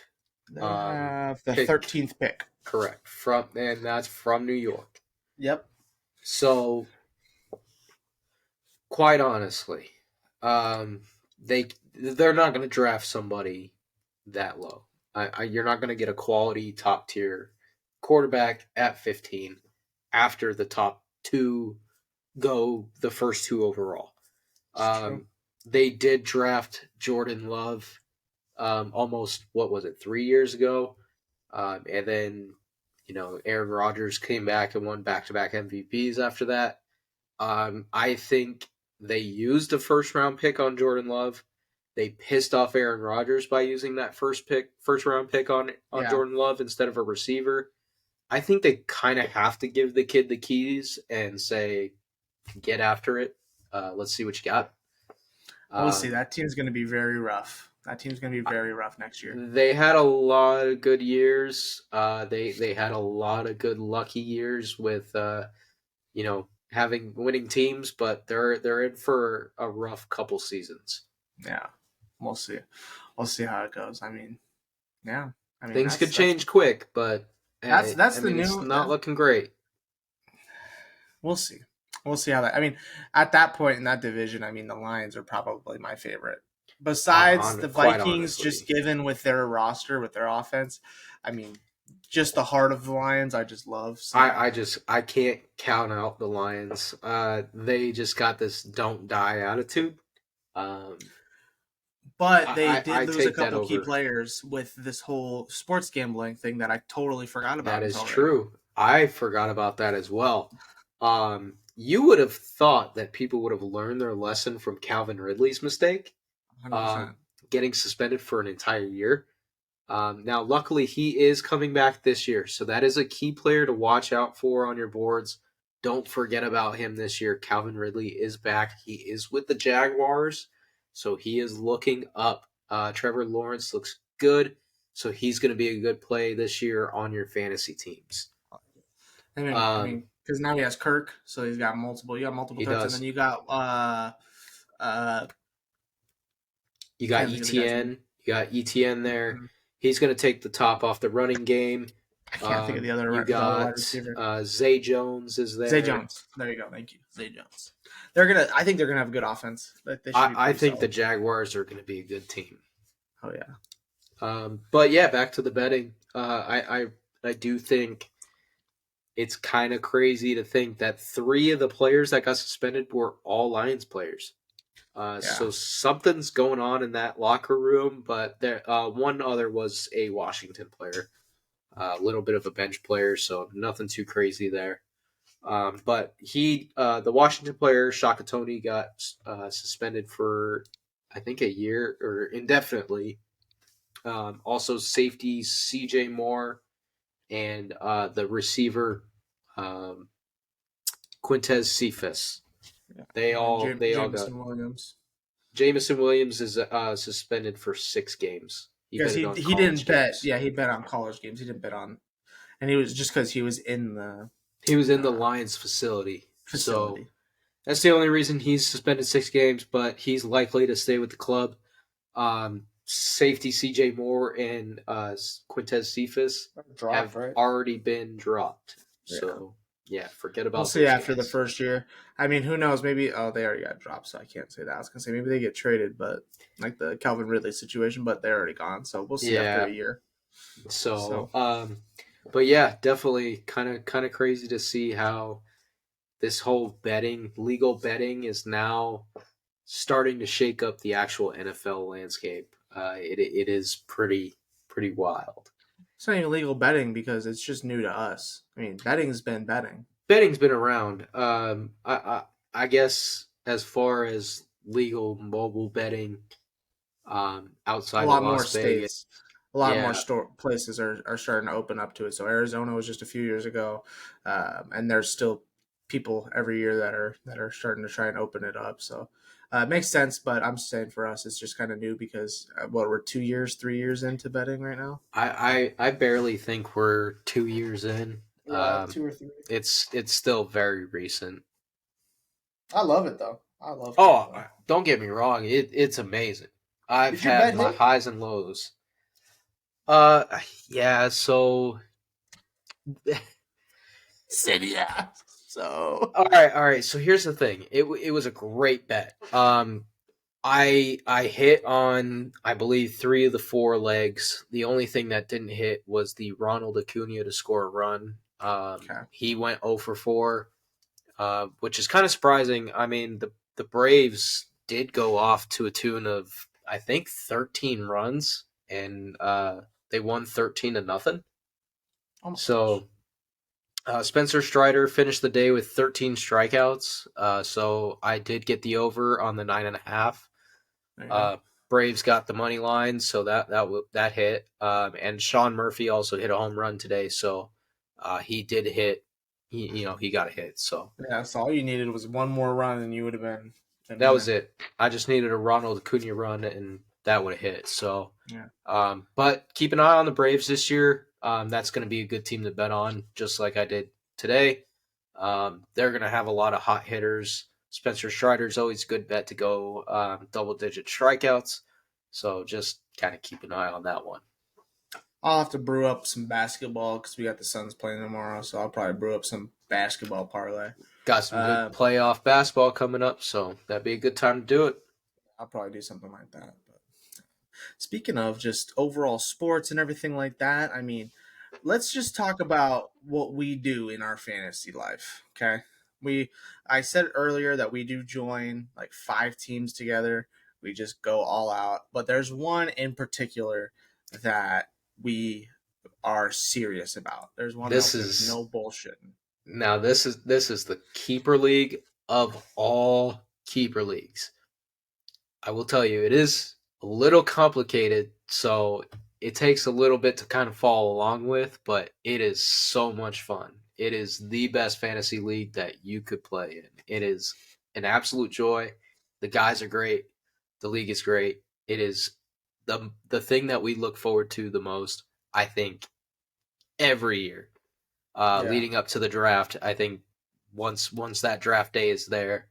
Speaker 1: They have the
Speaker 2: pick
Speaker 1: 13th pick.
Speaker 2: correct from, and that's from New York.
Speaker 1: Yep.
Speaker 2: So quite honestly, um, they're not gonna draft somebody that low. You're not gonna get a quality top tier quarterback at 15 after the top two go the first two overall.
Speaker 1: It's true.
Speaker 2: Um, they did draft Jordan Love almost, what was it, 3 years ago? And then, Aaron Rodgers came back and won back to back MVPs after that. I think they used a first round pick on Jordan Love. They pissed off Aaron Rodgers by using that first round pick on
Speaker 1: Yeah.
Speaker 2: Jordan Love instead of a receiver. I think they kind of have to give the kid the keys and say, get after it. Let's see what you got.
Speaker 1: We'll see. That team's going to be very rough. That team's going to be very rough next year.
Speaker 2: They had a lot of good years. They had a lot of good lucky years with having winning teams, but they're in for a rough couple seasons.
Speaker 1: Yeah, we'll see. We'll see how it goes. I mean, yeah. I mean,
Speaker 2: Things could change quick, but
Speaker 1: that's the new.
Speaker 2: It's not looking great.
Speaker 1: We'll see. We'll see how that. I mean, at that point in that division, I mean, the Lions are probably my favorite. Besides the Vikings, just given with their roster, with their offense, I mean, just the heart of the Lions, I just love. So.
Speaker 2: I can't count out the Lions. They just got this don't die attitude.
Speaker 1: But they did lose a couple key players with this whole sports gambling thing that I totally forgot about.
Speaker 2: That is true. I forgot about that as well. You would have thought that people would have learned their lesson from Calvin Ridley's mistake, getting suspended for an entire year. Now, luckily, he is coming back this year, so that is a key player to watch out for on your boards. Don't forget about him this year. Calvin Ridley is back. He is with the Jaguars, so he is looking up. Trevor Lawrence looks good, so he's going to be a good play this year on your fantasy teams.
Speaker 1: I mean, because now he has Kirk, so he's got multiple. You got multiple touchdowns, and then you got
Speaker 2: you got ETN. You got ETN there. Mm-hmm. He's going to take the top off the running game.
Speaker 1: I can't think of the other.
Speaker 2: You got Zay Jones is there.
Speaker 1: Zay Jones. There you go. Thank you, Zay Jones. I think they're gonna have a good offense.
Speaker 2: I think the Jaguars are going to be a good team.
Speaker 1: Oh yeah.
Speaker 2: But yeah, back to the betting. I do think it's kind of crazy to think that 3 of the players that got suspended were all Lions players. So something's going on in that locker room, but there one other was a Washington player, a little bit of a bench player, so nothing too crazy there. But the Washington player, Shaka Toney, got suspended for, I think, a year or indefinitely. Also, safety CJ Moore and the receiver Quintez Cephas.
Speaker 1: Yeah.
Speaker 2: They all got.
Speaker 1: Williams.
Speaker 2: Jameson Williams is suspended for 6 games.
Speaker 1: Because he didn't bet. Yeah, he bet on college games. He didn't bet on, and he was just because he was in the.
Speaker 2: He was in the Lions facility. So that's the only reason he's suspended 6 games, but he's likely to stay with the club. Safety CJ Moore and Quintez Cephas have already been dropped. Yeah. So, yeah, forget about it.
Speaker 1: We'll see after the first year. I mean, who knows? Maybe, they already got dropped, so I can't say that. I was going to say maybe they get traded, but like the Calvin Ridley situation, but they're already gone. So we'll see after a year.
Speaker 2: So, but yeah, definitely kind of crazy to see how this whole legal betting is now starting to shake up the actual NFL landscape. It is pretty wild.
Speaker 1: It's not even legal betting because it's just new to us. I mean, betting's been betting.
Speaker 2: Betting's been around. I guess as far as legal mobile betting, outside
Speaker 1: a lot
Speaker 2: of
Speaker 1: more
Speaker 2: Las Vegas,
Speaker 1: states. A lot more places are starting to open up to it. So Arizona was just a few years ago, and there's still people every year that are starting to try and open it up. So it makes sense, but I'm saying for us, it's just kind of new because we're 3 years into betting right now.
Speaker 2: I barely think we're 2 years in.
Speaker 1: Yeah, 2 or 3.
Speaker 2: It's still very recent.
Speaker 1: I love it though. I love
Speaker 2: Oh,
Speaker 1: crypto.
Speaker 2: don't get me wrong, it's amazing. I've
Speaker 1: Did your
Speaker 2: had
Speaker 1: bet
Speaker 2: my
Speaker 1: hit?
Speaker 2: highs and lows. Uh, yeah. So,
Speaker 1: Said yeah. So
Speaker 2: all right. So here's the thing. It was a great bet. I hit on, I believe, 3 of the 4 legs. The only thing that didn't hit was the Ronald Acuna to score a run.
Speaker 1: okay.
Speaker 2: He went 0 for 4, which is kind of surprising. I mean, the Braves did go off to a tune of, I think, 13 runs, and they won 13-0.
Speaker 1: Oh my gosh.
Speaker 2: So Spencer Strider finished the day with 13 strikeouts. So I did get the over on the 9.5.
Speaker 1: There you go.
Speaker 2: Uh, Braves got the money line, so that hit. And Sean Murphy also hit a home run today, so he did hit. He got a hit. So
Speaker 1: Yeah, so all you needed was one more run and you would have been
Speaker 2: that was
Speaker 1: winning.
Speaker 2: it. I just needed a Ronald Acuna run, and that would have hit. So,
Speaker 1: Yeah.
Speaker 2: but keep an eye on the Braves this year. That's going to be a good team to bet on, just like I did today. They're going to have a lot of hot hitters. Spencer Strider's always a good bet to go double-digit strikeouts. So just kind of keep an eye on that one.
Speaker 1: I'll have to brew up some basketball because we got the Suns playing tomorrow, so I'll probably brew up some basketball parlay.
Speaker 2: Got some good
Speaker 1: Uh,
Speaker 2: playoff basketball coming up, so that'd be a good time to do it.
Speaker 1: I'll probably do something like that. But speaking of just overall sports and everything like that, I mean, let's just talk about what we do in our fantasy life. Okay. I said earlier that we do join like 5 teams together. We just go all out. But there's one in particular that we are serious about. There's one
Speaker 2: This
Speaker 1: that there's
Speaker 2: is
Speaker 1: no bullshit.
Speaker 2: Now this is the keeper league of all keeper leagues. I will tell you, it is a little complicated, so it takes a little bit to kind of follow along with, but it is so much fun. It is the best fantasy league that you could play in. It is an absolute joy. The guys are great. The league is great. It is the thing that we look forward to the most, I think, every year
Speaker 1: Yeah.
Speaker 2: leading up to the draft. I think once that draft day is there,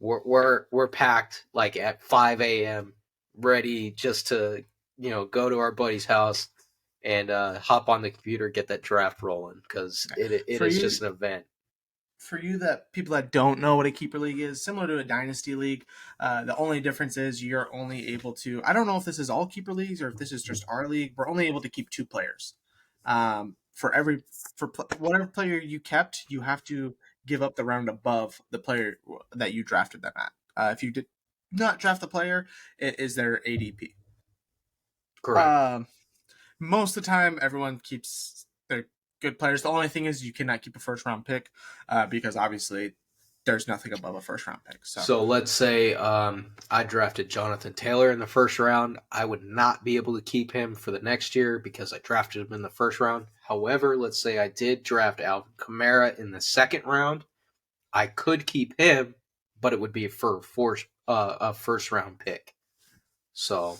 Speaker 2: we're packed like at 5 a.m. ready just to go to our buddy's house and hop on the computer, get that draft rolling because it
Speaker 1: For
Speaker 2: is
Speaker 1: you
Speaker 2: just an event.
Speaker 1: for you that people that don't know what a keeper league is, similar to a dynasty league, the only difference is you're only able to. I don't know if this is all keeper leagues or if this is just our league. We're only able to keep 2 players. For every whatever player you kept, you have to give up the round above the player that you drafted them at. If you did not draft the player, it is their ADP.
Speaker 2: Correct.
Speaker 1: Um, Most of the time, everyone keeps their good players. The only thing is you cannot keep a first round pick because obviously there's nothing above a first round pick. So
Speaker 2: So let's say I drafted Jonathan Taylor in the first round. I would not be able to keep him for the next year because I drafted him in the first round. However, let's say I did draft Alvin Kamara in the second round. I could keep him, but it would be for a first round pick. So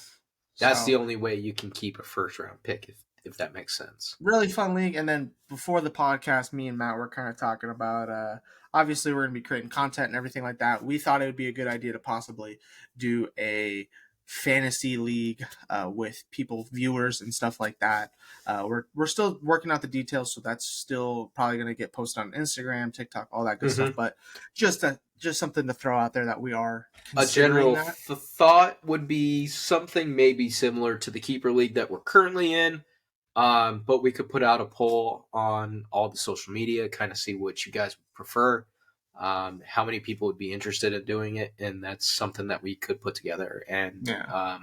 Speaker 2: that's the
Speaker 1: so
Speaker 2: only way you can keep a first round pick, if that makes sense.
Speaker 1: really fun league. And then before the podcast, me and Matt were kind of talking about. Obviously, we're going to be creating content and everything like that. We thought it would be a good idea to possibly do a fantasy league with people, viewers, and stuff like that. We're still working out the details, so that's still probably going to get posted on Instagram, TikTok, all that good stuff.
Speaker 2: Mm-hmm.
Speaker 1: But just something to throw out there that we are
Speaker 2: A
Speaker 1: considering
Speaker 2: general
Speaker 1: that.
Speaker 2: thought would be something maybe similar to the keeper league that we're currently in. But we could put out a poll on all the social media, kind of see what you guys would prefer, how many people would be interested in doing it, and that's something that we could put together and
Speaker 1: Yeah.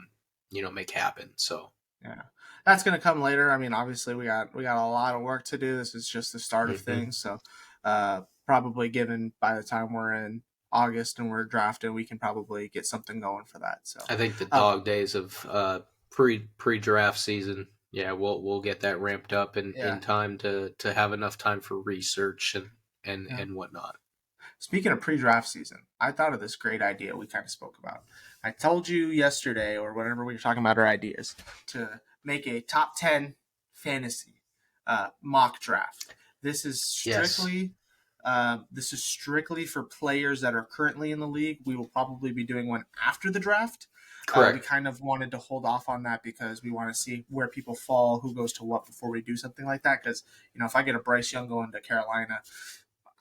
Speaker 2: make happen. So
Speaker 1: Yeah, that's gonna come later. I mean, obviously we got a lot of work to do. This is just the start of
Speaker 2: mhm.
Speaker 1: things. So, probably given by the time we're in August and we're drafting, we can probably get something going for that. So,
Speaker 2: I think the
Speaker 1: uh,
Speaker 2: dog days of pre draft season, yeah, we'll get that ramped up in
Speaker 1: yeah,
Speaker 2: time to have enough time for research
Speaker 1: yeah.
Speaker 2: and whatnot.
Speaker 1: Speaking of pre-draft season, I thought of this great idea we kind of spoke about. I told you yesterday, or whenever we were talking about our ideas, to make a top 10 fantasy mock draft. This is
Speaker 2: Yes,
Speaker 1: strictly for players that are currently in the league. We will probably be doing one after the draft. We
Speaker 2: correct.
Speaker 1: kind of wanted to hold off on that because we want to see where people fall, who goes to what before we do something like that. Because if I get a Bryce Young going to Carolina,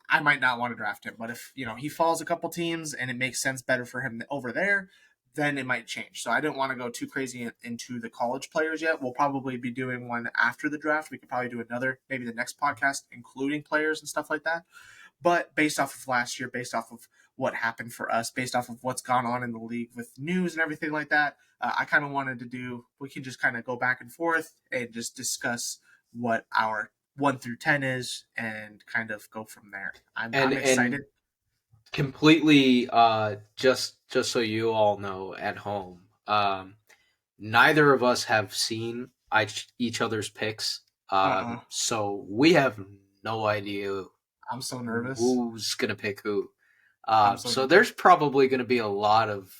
Speaker 1: I might not want to draft him. But if he falls a couple teams and it makes sense better for him over there, then it might change. So I didn't want to go too crazy into the college players yet. We'll probably be doing one after the draft. We could probably do another, maybe the next podcast, including players and stuff like that. But based off of last year, based off of what happened for us, based off of what's gone on in the league with news and everything like that, I kind of wanted to do, we can just kind of go back and forth and just discuss what our 1 through 10 is and kind of go from there. I'm
Speaker 2: And
Speaker 1: excited.
Speaker 2: completely, just so you all know at home, neither of us have seen each other's picks,
Speaker 1: Uh-uh.
Speaker 2: so we have no idea
Speaker 1: I'm so nervous.
Speaker 2: who's gonna pick who.
Speaker 1: I'm so
Speaker 2: So
Speaker 1: nervous.
Speaker 2: there's probably gonna be a lot of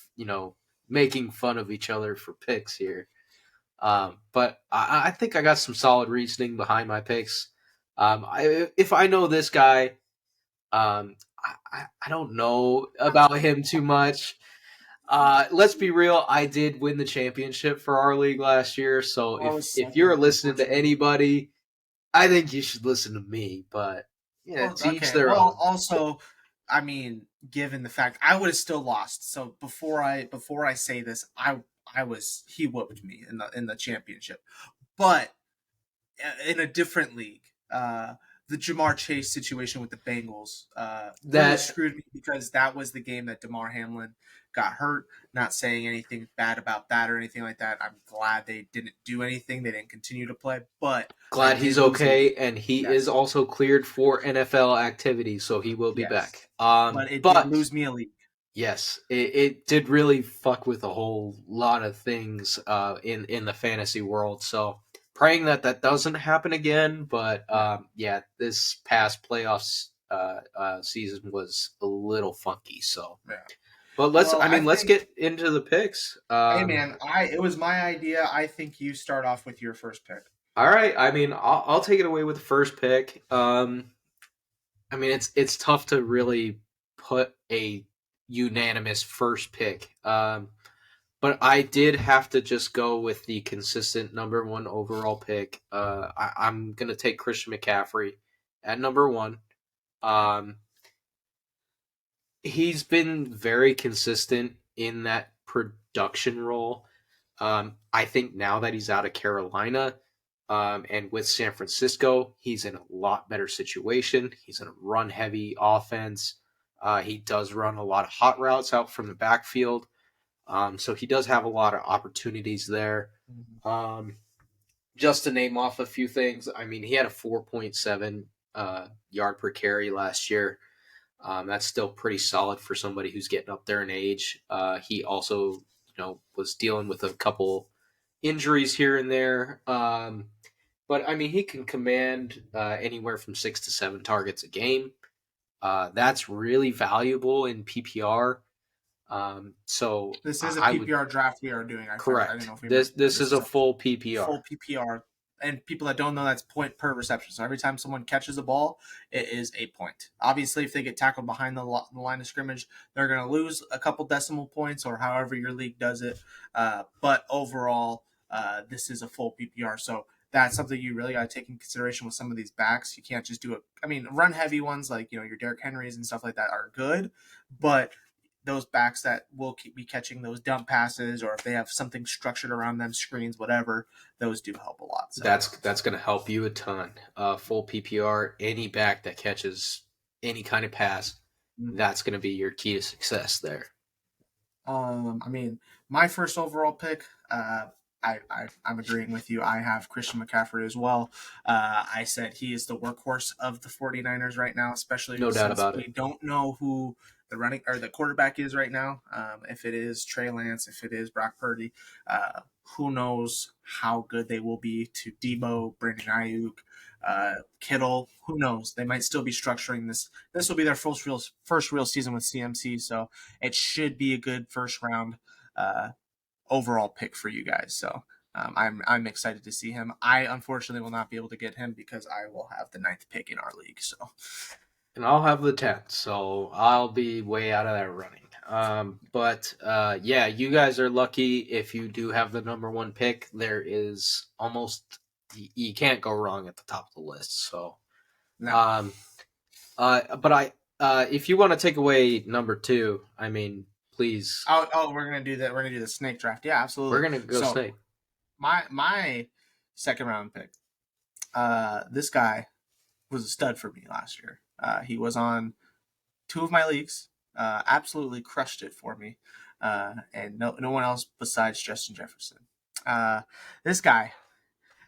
Speaker 2: making fun of each other for picks here. But I think I got some solid reasoning behind my picks. If I know this guy, I don't know about him too much. Let's be real. I did win the championship for our league last year. So
Speaker 1: I
Speaker 2: if
Speaker 1: was
Speaker 2: if you're
Speaker 1: second,
Speaker 2: listening to
Speaker 1: unfortunately.
Speaker 2: anybody, I think you should listen to me. But yeah,
Speaker 1: Well,
Speaker 2: to each
Speaker 1: okay.
Speaker 2: their
Speaker 1: Well,
Speaker 2: own.
Speaker 1: also, I mean, given the fact I would have still lost. So before I say this, I was he whooped me in the championship, but in a different league. The Jamar Chase situation with the Bengals really
Speaker 2: That
Speaker 1: screwed me because that was the game that Damar Hamlin got hurt. Not saying anything bad about that or anything like that. I'm glad they didn't do anything. They didn't continue to play, but I
Speaker 2: glad he's
Speaker 1: did lose a league.
Speaker 2: okay, and he is
Speaker 1: Yes,
Speaker 2: also cleared for NFL activity, so he will be
Speaker 1: yes,
Speaker 2: back.
Speaker 1: but it did
Speaker 2: But
Speaker 1: lose me a league.
Speaker 2: yes, it did really fuck with a whole lot of things in the fantasy world. So praying that that doesn't happen again. But
Speaker 1: Yeah,
Speaker 2: yeah, this past playoffs season was a little funky. So,
Speaker 1: yeah.
Speaker 2: but
Speaker 1: Well, I
Speaker 2: let's
Speaker 1: think.
Speaker 2: get into the picks.
Speaker 1: Hey, man, I it was my idea. I think you start off with your first pick.
Speaker 2: All right, I'll take it away with the first pick. It's tough to really put a unanimous first pick. But I did have to just go with the consistent number one overall pick. I'm gonna take Christian McCaffrey at number one. Um, he's been very consistent in that production role. I think now that he's out of Carolina, and with San Francisco, he's in a lot better situation. He's in a run heavy offense. He does run a lot of hot routes out from the backfield. So he does have a lot of opportunities there.
Speaker 1: Mhm.
Speaker 2: Um, just to name off a few things, he had a 4.7 yard per carry last year. That's still pretty solid for somebody who's getting up there in age. He also, was dealing with a couple injuries here and there. But he can command anywhere from 6 to 7 targets a game. That's really valuable in PPR. So
Speaker 1: This is a
Speaker 2: I would
Speaker 1: PPR draft we are doing. I didn't
Speaker 2: correct.
Speaker 1: know if we mentioned that.
Speaker 2: This
Speaker 1: This
Speaker 2: is
Speaker 1: is
Speaker 2: a
Speaker 1: a
Speaker 2: full PPR.
Speaker 1: full PPR. And people that don't know, that's point per reception. So every time someone catches a ball, it is a point. Obviously, if they get tackled behind the line of scrimmage, they're going to lose a couple decimal points or however your league does it. But overall, this is a full PPR. So that's something you really got to take in consideration with some of these backs. You can't just do it. I mean, run heavy ones like your Derrick Henrys and stuff like that are good, but those backs that will be catching those dump passes, or if they have something structured around them, screens, whatever, those do help a lot. So
Speaker 2: That's going to help you a ton. Full PPR, any back that catches any kind of pass, that's going to be your key to success there.
Speaker 1: I mean, my first overall pick, I'm agreeing with you. I have Christian McCaffrey as well. I said he is the workhorse of the 49ers right now, especially
Speaker 2: No doubt
Speaker 1: since
Speaker 2: about
Speaker 1: we
Speaker 2: it.
Speaker 1: don't know who the running or the quarterback is right now. If it is Trey Lance, if it is Brock Purdy, who knows how good they will be to Debo, Brandon Ayuk, Kittle. Who knows? They might still be structuring this. This will be their first real season with CMC, so it should be a good first round uh, overall pick for you guys. So I'm excited to see him. I unfortunately will not be able to get him because I will have the ninth pick in our league. So,
Speaker 2: And I'll have the 10th, so I'll be way out of that running. Yeah, you guys are lucky if you do have the number one pick. There is almost you can't go wrong at the top of the list. So,
Speaker 1: no.
Speaker 2: um, if you want to take away number two, I mean, please,
Speaker 1: We're gonna do that. We're gonna do the snake draft. Yeah,
Speaker 2: we're
Speaker 1: absolutely.
Speaker 2: gonna go
Speaker 1: So
Speaker 2: snake.
Speaker 1: my second round pick. This guy was a stud for me last year. He was on two of my leagues. Absolutely crushed it for me. And no one else besides Justin Jefferson. This guy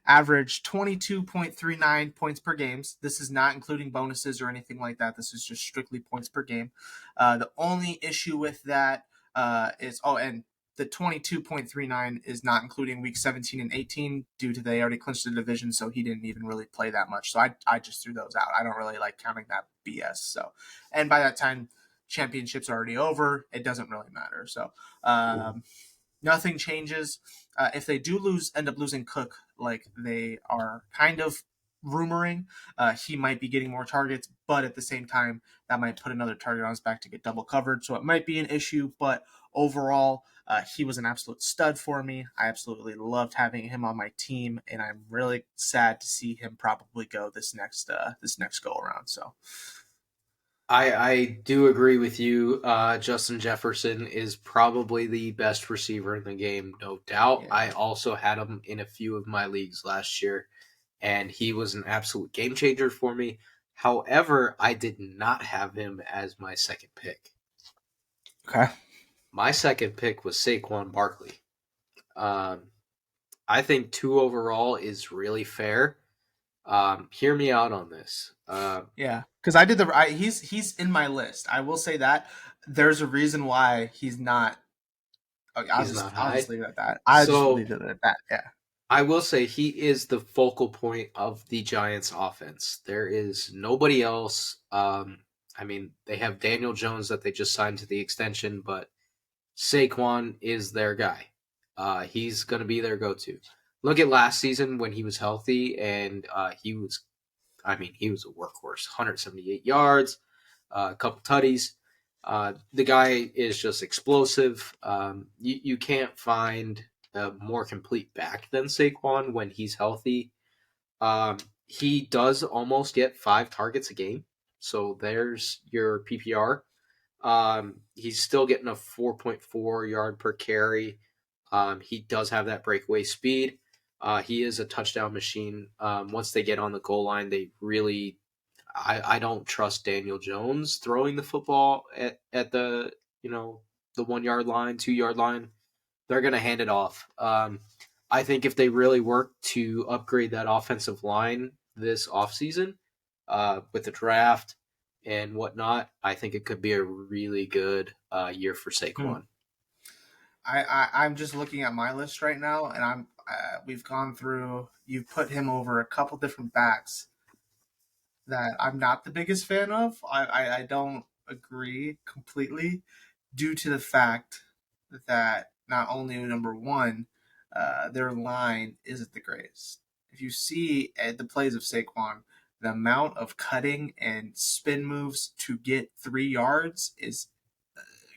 Speaker 1: averaged 22.39 points per game. This is not including bonuses or anything like that. This is just strictly points per game. The only issue with that and the 22.39 is not including week 17 and 18 due to they already clinched the division, so he didn't even really play that much. So I just threw those out. I don't really like counting that BS. So, and by that time, championships are already over. It doesn't really matter. So, nothing changes. If they do end up losing Cook, like they are kind of rumoring, he might be getting more targets, but at the same time, that might put another target on his back to get double covered. So it might be an issue, but overall, he was an absolute stud for me. I absolutely loved having him on my team, and I'm really sad to see him probably go this next go around. So.
Speaker 2: I do agree with you. Justin Jefferson is probably the best receiver in the game, no doubt.
Speaker 1: Yeah.
Speaker 2: I also had him in a few of my leagues last year, and he was an absolute game changer for me. However, I did not have him as my second pick.
Speaker 1: Okay.
Speaker 2: My second pick was Saquon Barkley. I think 2 overall is really fair. Hear me out on this.
Speaker 1: Yeah, because he's in my list. I will say that there's a reason why he's not. Okay,
Speaker 2: He's not
Speaker 1: I'll
Speaker 2: high.
Speaker 1: just leave it at that. I just
Speaker 2: So
Speaker 1: leave it at that. Yeah.
Speaker 2: I will say he is the focal point of the Giants offense. There is nobody else. I mean, they have Daniel Jones that they just signed to the extension, but Saquon is their guy. He's going to be their go-to. Look at last season when he was healthy, and he was a workhorse. 178 yards, a couple tutties. The guy is just explosive. You can't find a more complete back than Saquon when he's healthy. He does almost get 5 targets a game. So there's your PPR. He's still getting a 4.4 yard per carry. He does have that breakaway speed. He is a touchdown machine. Once they get on the goal line, they really. I don't trust Daniel Jones throwing the football at the the 1 yard line, 2 yard line. They're gonna hand it off. I think if they really work to upgrade that offensive line this offseason, with the draft and whatnot, I think it could be a really good year for Saquon.
Speaker 1: I'm just looking at my list right now, and we've gone through. You've put him over a couple different backs that I'm not the biggest fan of. I don't agree completely due to the fact that not only number one, their line isn't the greatest. If you see the plays of Saquon, the amount of cutting and spin moves to get 3 yards is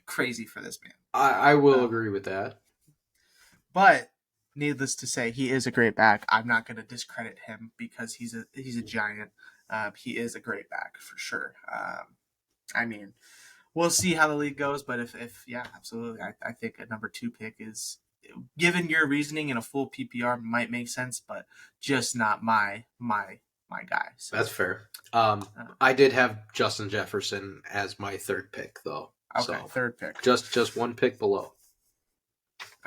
Speaker 1: crazy for this man.
Speaker 2: I will agree with that.
Speaker 1: But needless to say, he is a great back. I'm not going to discredit him because he's a giant. He is a great back for sure. I mean, we'll see how the league goes, but if yeah, absolutely, I think a number 2 pick is, given your reasoning in a full PPR, might make sense, but just not my guy. So,
Speaker 2: that's fair. I did have Justin Jefferson as my third pick, though.
Speaker 1: Okay,
Speaker 2: so
Speaker 1: third pick.
Speaker 2: Just one pick below.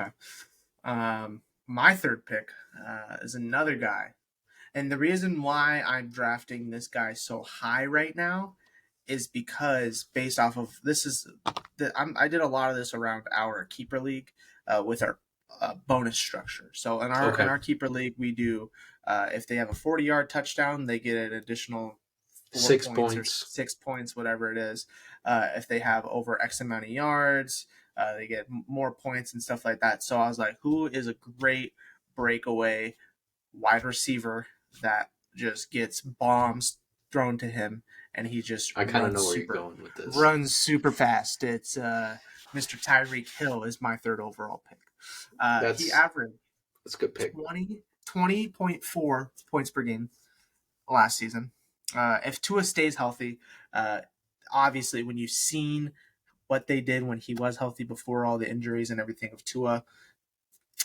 Speaker 1: Okay. My third pick is another guy. And the reason why I'm drafting this guy so high right now is because based off of I did a lot of this around our keeper league with our bonus structure. So in our keeper league, we do if they have a 40-yard touchdown, they get an additional
Speaker 2: 6 points
Speaker 1: or 6 points, whatever it is. If they have over X amount of yards, they get more points and stuff like that. So I was like, who is a great breakaway wide receiver that just gets bombs thrown to him, and he just
Speaker 2: I kind of know where you're going with this.
Speaker 1: runs super fast. It's Mr. Tyreek Hill is my third overall pick. He averaged
Speaker 2: that's a good pick.
Speaker 1: 20.4 points per game last season. If Tua stays healthy, obviously when you've seen what they did when he was healthy before all the injuries and everything of Tua,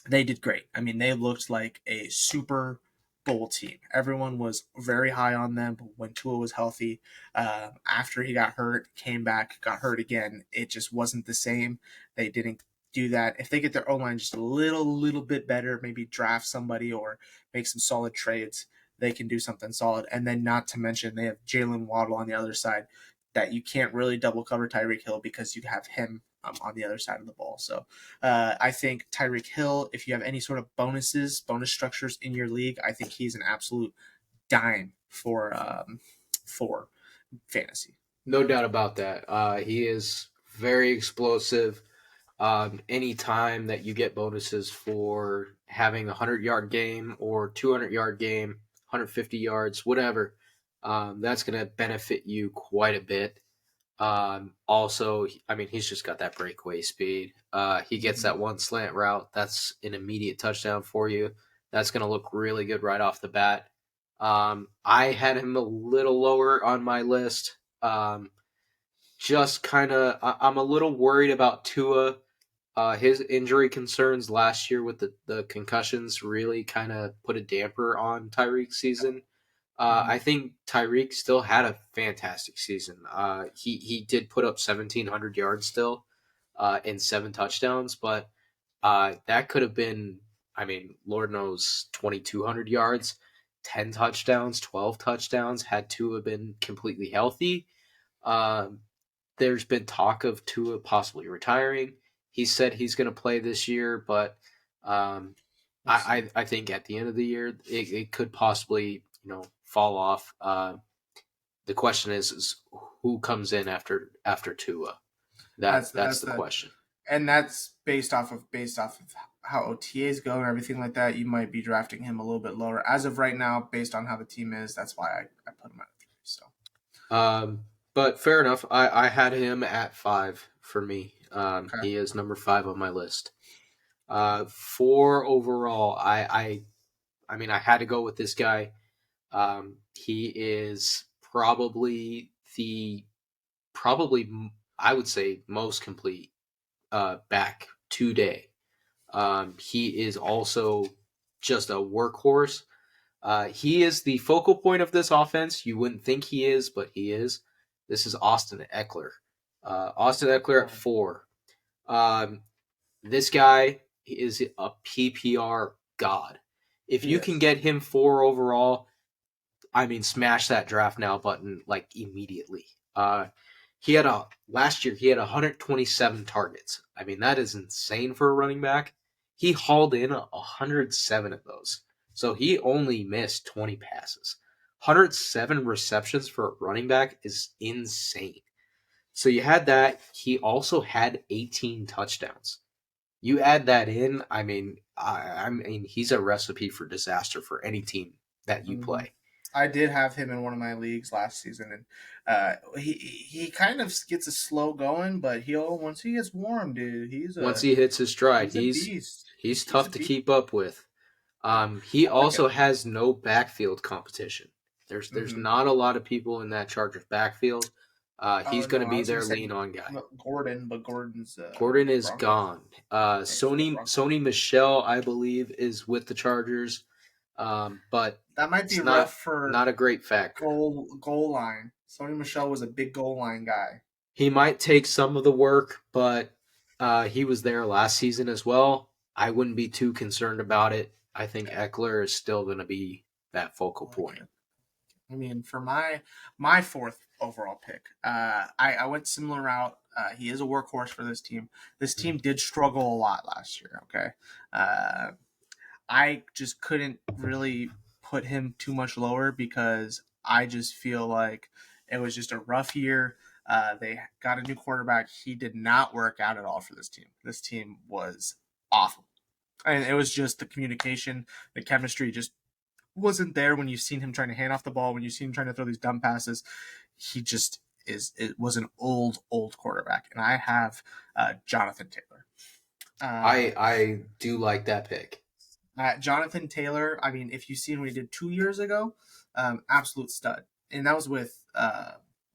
Speaker 1: they did great. I mean, they looked like a Super Bowl team. Everyone was very high on them, but when Tua was healthy, after he got hurt, came back, got hurt again, it just wasn't the same. They didn't do that. If they get their O-line just a little bit better, maybe draft somebody or make some solid trades, they can do something solid. And then not to mention they have Jalen Waddle on the other side that you can't really double cover Tyreek Hill because you have him on the other side of the ball. So I think Tyreek Hill, if you have any sort of bonus structures in your league, I think he's an absolute dime for fantasy.
Speaker 2: No doubt about that. He is very explosive. Any time that you get bonuses for having a 100-yard game or 200-yard game, 150 yards, whatever, that's going to benefit you quite a bit. Also, I mean, he's just got that breakaway speed. He gets that one slant route. That's an immediate touchdown for you. That's going to look really good right off the bat. I had him a little lower on my list. Just kind of, I'm a little worried about Tua. His injury concerns last year with the concussions really kind of put a damper on Tyreek's season. I think Tyreek still had a fantastic season. He did put up 1,700 yards still and 7 touchdowns, but that could have been, I mean, Lord knows, 2,200 yards, 10 touchdowns, 12 touchdowns, had Tua been completely healthy. There's been talk of Tua possibly retiring. He said he's going to play this year, but I think at the end of the year, it could possibly, fall off. The question is who comes in after Tua? That's the question.
Speaker 1: And that's based off of how OTAs go and everything like that. You might be drafting him a little bit lower as of right now, based on how the team is. That's why I put him at 3. So,
Speaker 2: but fair enough. I had him at 5 for me. Okay. He is number 5 on my list. 4 overall. I mean, I had to go with this guy. He is probably I would say most complete back today. He is also just a workhorse. He is the focal point of this offense. You wouldn't think he is, but he is. This is Austin Eckler. Austin Eckler at 4. This guy is a PPR god. If you can get him 4 overall, I mean, smash that draft now button like immediately. Last year he had 127 targets. I mean, that is insane for a running back. He hauled in 107 of those. So he only missed 20 passes. 107 receptions for a running back is insane. So you had that. He also had 18 touchdowns. You add that in, I mean, he's a recipe for disaster for any team that you play.
Speaker 1: I did have him in one of my leagues last season, and he kind of gets a slow going, but once he gets warm, dude,
Speaker 2: once he hits his stride, he's tough to keep up with. He also has no backfield competition. There's not a lot of people in that Chargers backfield. He's going to be their lean-on guy. Gordon is gone. Sony Michel, I believe, is with the Chargers. But
Speaker 1: that might be rough for
Speaker 2: not a great factor.
Speaker 1: Goal line. Sony Michel was a big goal line guy.
Speaker 2: He might take some of the work, but he was there last season as well. I wouldn't be too concerned about it. I think Eckler is still going to be that focal point.
Speaker 1: I mean, for my 4th overall pick, I went similar route. He is a workhorse for this team. This team did struggle a lot last year. Okay, I just couldn't really put him too much lower because I just feel like it was just a rough year. They got a new quarterback. He did not work out at all for this team. This team was awful. And it was just the communication, the chemistry just wasn't there when you've seen him trying to hand off the ball, when you've seen him trying to throw these dumb passes. He just it was an old quarterback. And I have Jonathan Taylor.
Speaker 2: I do like that pick.
Speaker 1: Jonathan Taylor, I mean, if you've seen what he did 2 years ago, absolute stud. And that was with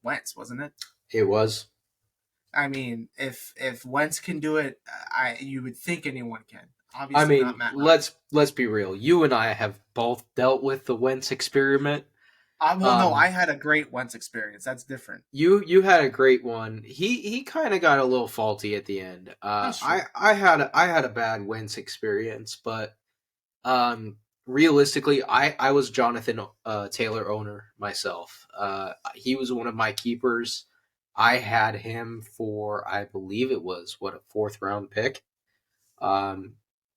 Speaker 1: Wentz, wasn't it?
Speaker 2: It was.
Speaker 1: I mean, if Wentz can do it, you would think anyone can.
Speaker 2: I
Speaker 1: Obviously, not
Speaker 2: mean,
Speaker 1: Matt Ryan.
Speaker 2: let's be real. You and I have both dealt with the Wentz experiment.
Speaker 1: Well, no, I had a great Wentz experience. That's different.
Speaker 2: You had a great one. He kind of got a little faulty at the end. I had a bad Wentz experience, but realistically, I was Jonathan Taylor owner myself. He was one of my keepers. I had him for, I believe it was a 4th-round pick.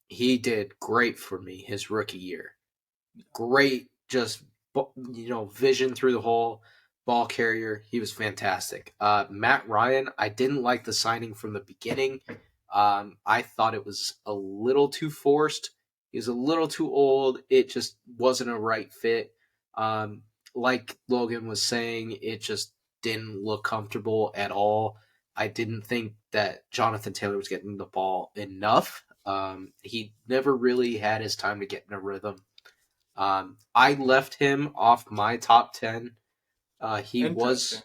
Speaker 2: He did great for me his rookie year. Great, just vision through the hole, ball carrier. He was fantastic. Matt Ryan, I didn't like the signing from the beginning. I thought it was a little too forced. He was a little too old. It just wasn't a right fit. Like Logan was saying, it just didn't look comfortable at all. I didn't think that Jonathan Taylor was getting the ball enough. He never really had his time to get in a rhythm. I left him off my top 10. He was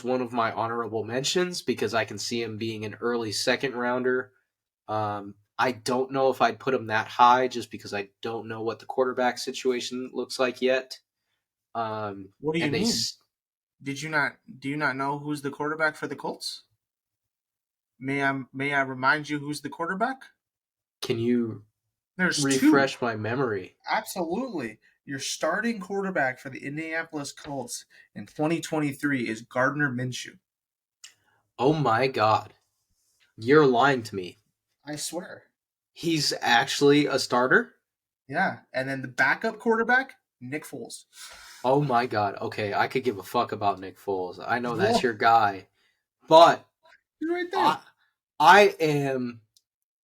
Speaker 2: one of my honorable mentions because I can see him being an early 2nd rounder. I don't know if I'd put him that high just because I don't know what the quarterback situation looks like yet.
Speaker 1: What do you mean? Do you not know who's the quarterback for the Colts? May I remind you who's the quarterback?
Speaker 2: Can you
Speaker 1: There's
Speaker 2: refresh
Speaker 1: two.
Speaker 2: my memory?
Speaker 1: Absolutely. Your starting quarterback for the Indianapolis Colts in 2023 is Gardner Minshew.
Speaker 2: Oh my God. You're lying to me.
Speaker 1: I swear.
Speaker 2: He's actually a starter?
Speaker 1: Yeah. And then the backup quarterback, Nick Foles.
Speaker 2: Oh my God. Okay, I could give a fuck about Nick Foles. I know that's
Speaker 1: Whoa.
Speaker 2: your guy. But
Speaker 1: He's right there.
Speaker 2: I am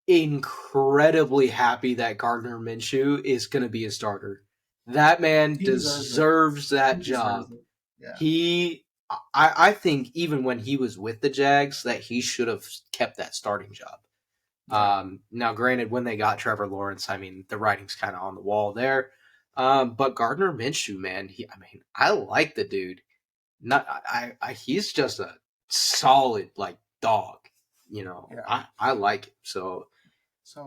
Speaker 2: incredibly happy that Gardner Minshew is going to be a starter. That man deserves that job.
Speaker 1: Yeah.
Speaker 2: I think even when he was with the Jags, that he should have kept that starting job. Now, granted, when they got Trevor Lawrence, I mean, the writing's kind of on the wall there. But Gardner Minshew, man, I like the dude. He's just a solid dog.
Speaker 1: Yeah.
Speaker 2: I like it. So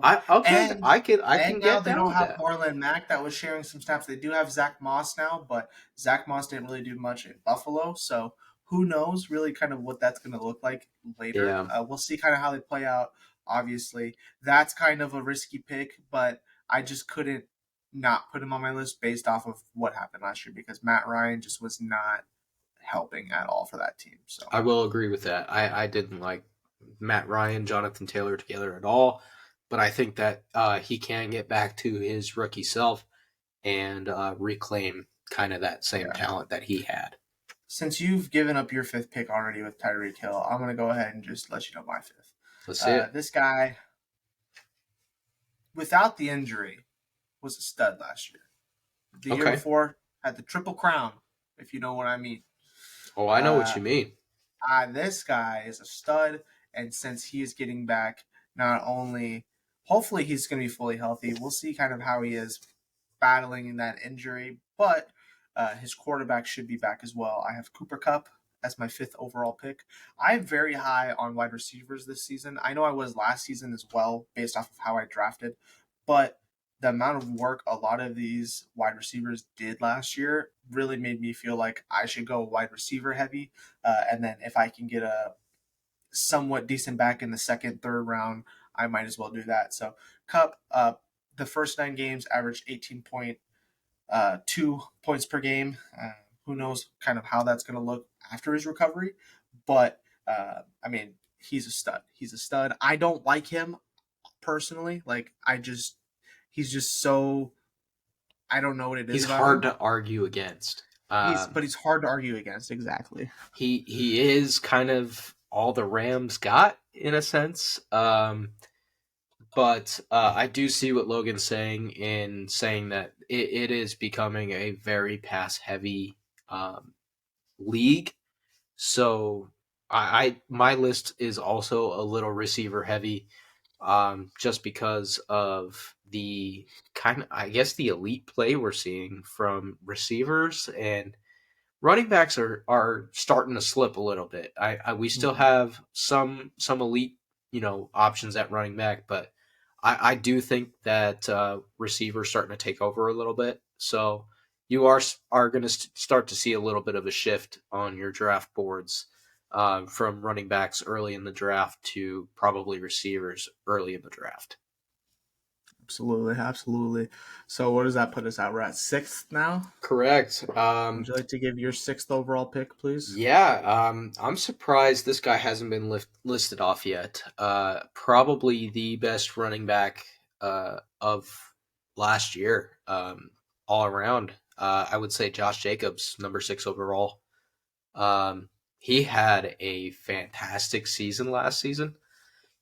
Speaker 1: I
Speaker 2: can
Speaker 1: now
Speaker 2: get
Speaker 1: they
Speaker 2: down
Speaker 1: don't
Speaker 2: with
Speaker 1: have
Speaker 2: that.
Speaker 1: Marlon Mack that was sharing some snaps. They do have Zach Moss now, but Zach Moss didn't really do much in Buffalo. So who knows really kind of what that's going to look like later.
Speaker 2: Yeah.
Speaker 1: We'll see kind of how they play out. Obviously, that's kind of a risky pick, but I just couldn't not put him on my list based off of what happened last year because Matt Ryan just was not helping at all for that team. So
Speaker 2: I will agree with that. I didn't like Matt Ryan, Jonathan Taylor together at all, but I think that he can get back to his rookie self and reclaim kind of that same talent that he had.
Speaker 1: Since you've given up your 5th pick already with Tyreek Hill, I'm going to go ahead and just let you know my 5th.
Speaker 2: Let's see it.
Speaker 1: This guy, without the injury, was a stud last year. The year before, had the Triple Crown, if you know what I mean.
Speaker 2: Oh, I know what you mean.
Speaker 1: This guy is a stud, and since he is getting back, not only, hopefully he's going to be fully healthy. We'll see kind of how he is battling in that injury, but his quarterback should be back as well. I have Cooper Kupp as my 5th overall pick. I'm very high on wide receivers this season. I know I was last season as well, based off of how I drafted, but the amount of work a lot of these wide receivers did last year really made me feel like I should go wide receiver heavy. And then if I can get a somewhat decent back in the 2nd, 3rd round, I might as well do that. So Kupp, the first 9 games averaged 18.2 points per game. Who knows kind of how that's going to look after his recovery. But, I mean, he's a stud. He's a stud. I don't like him personally. He's just so, I don't know what it is.
Speaker 2: He's hard to argue against.
Speaker 1: But he's hard to argue against. Exactly.
Speaker 2: He is kind of all the Rams got in a sense. But I do see what Logan's saying in saying that it is becoming a very pass heavy league. So I my list is also a little receiver heavy, just because of the kind of, I guess, the elite play we're seeing from receivers, and running backs are starting to slip a little bit. We still
Speaker 1: Mhm.
Speaker 2: have some elite options at running back, but I do think that receivers starting to take over a little bit. So you are going to start to see a little bit of a shift on your draft boards, from running backs early in the draft to probably receivers early in the draft.
Speaker 1: Absolutely, absolutely. So what does that put us at? We're at sixth now.
Speaker 2: Correct.
Speaker 1: Would you like to give your sixth overall pick, please?
Speaker 2: Yeah, I'm surprised this guy hasn't been listed off yet. Probably the best running back of last year, all around. I would say Josh Jacobs, number 6 overall. He had a fantastic season last season.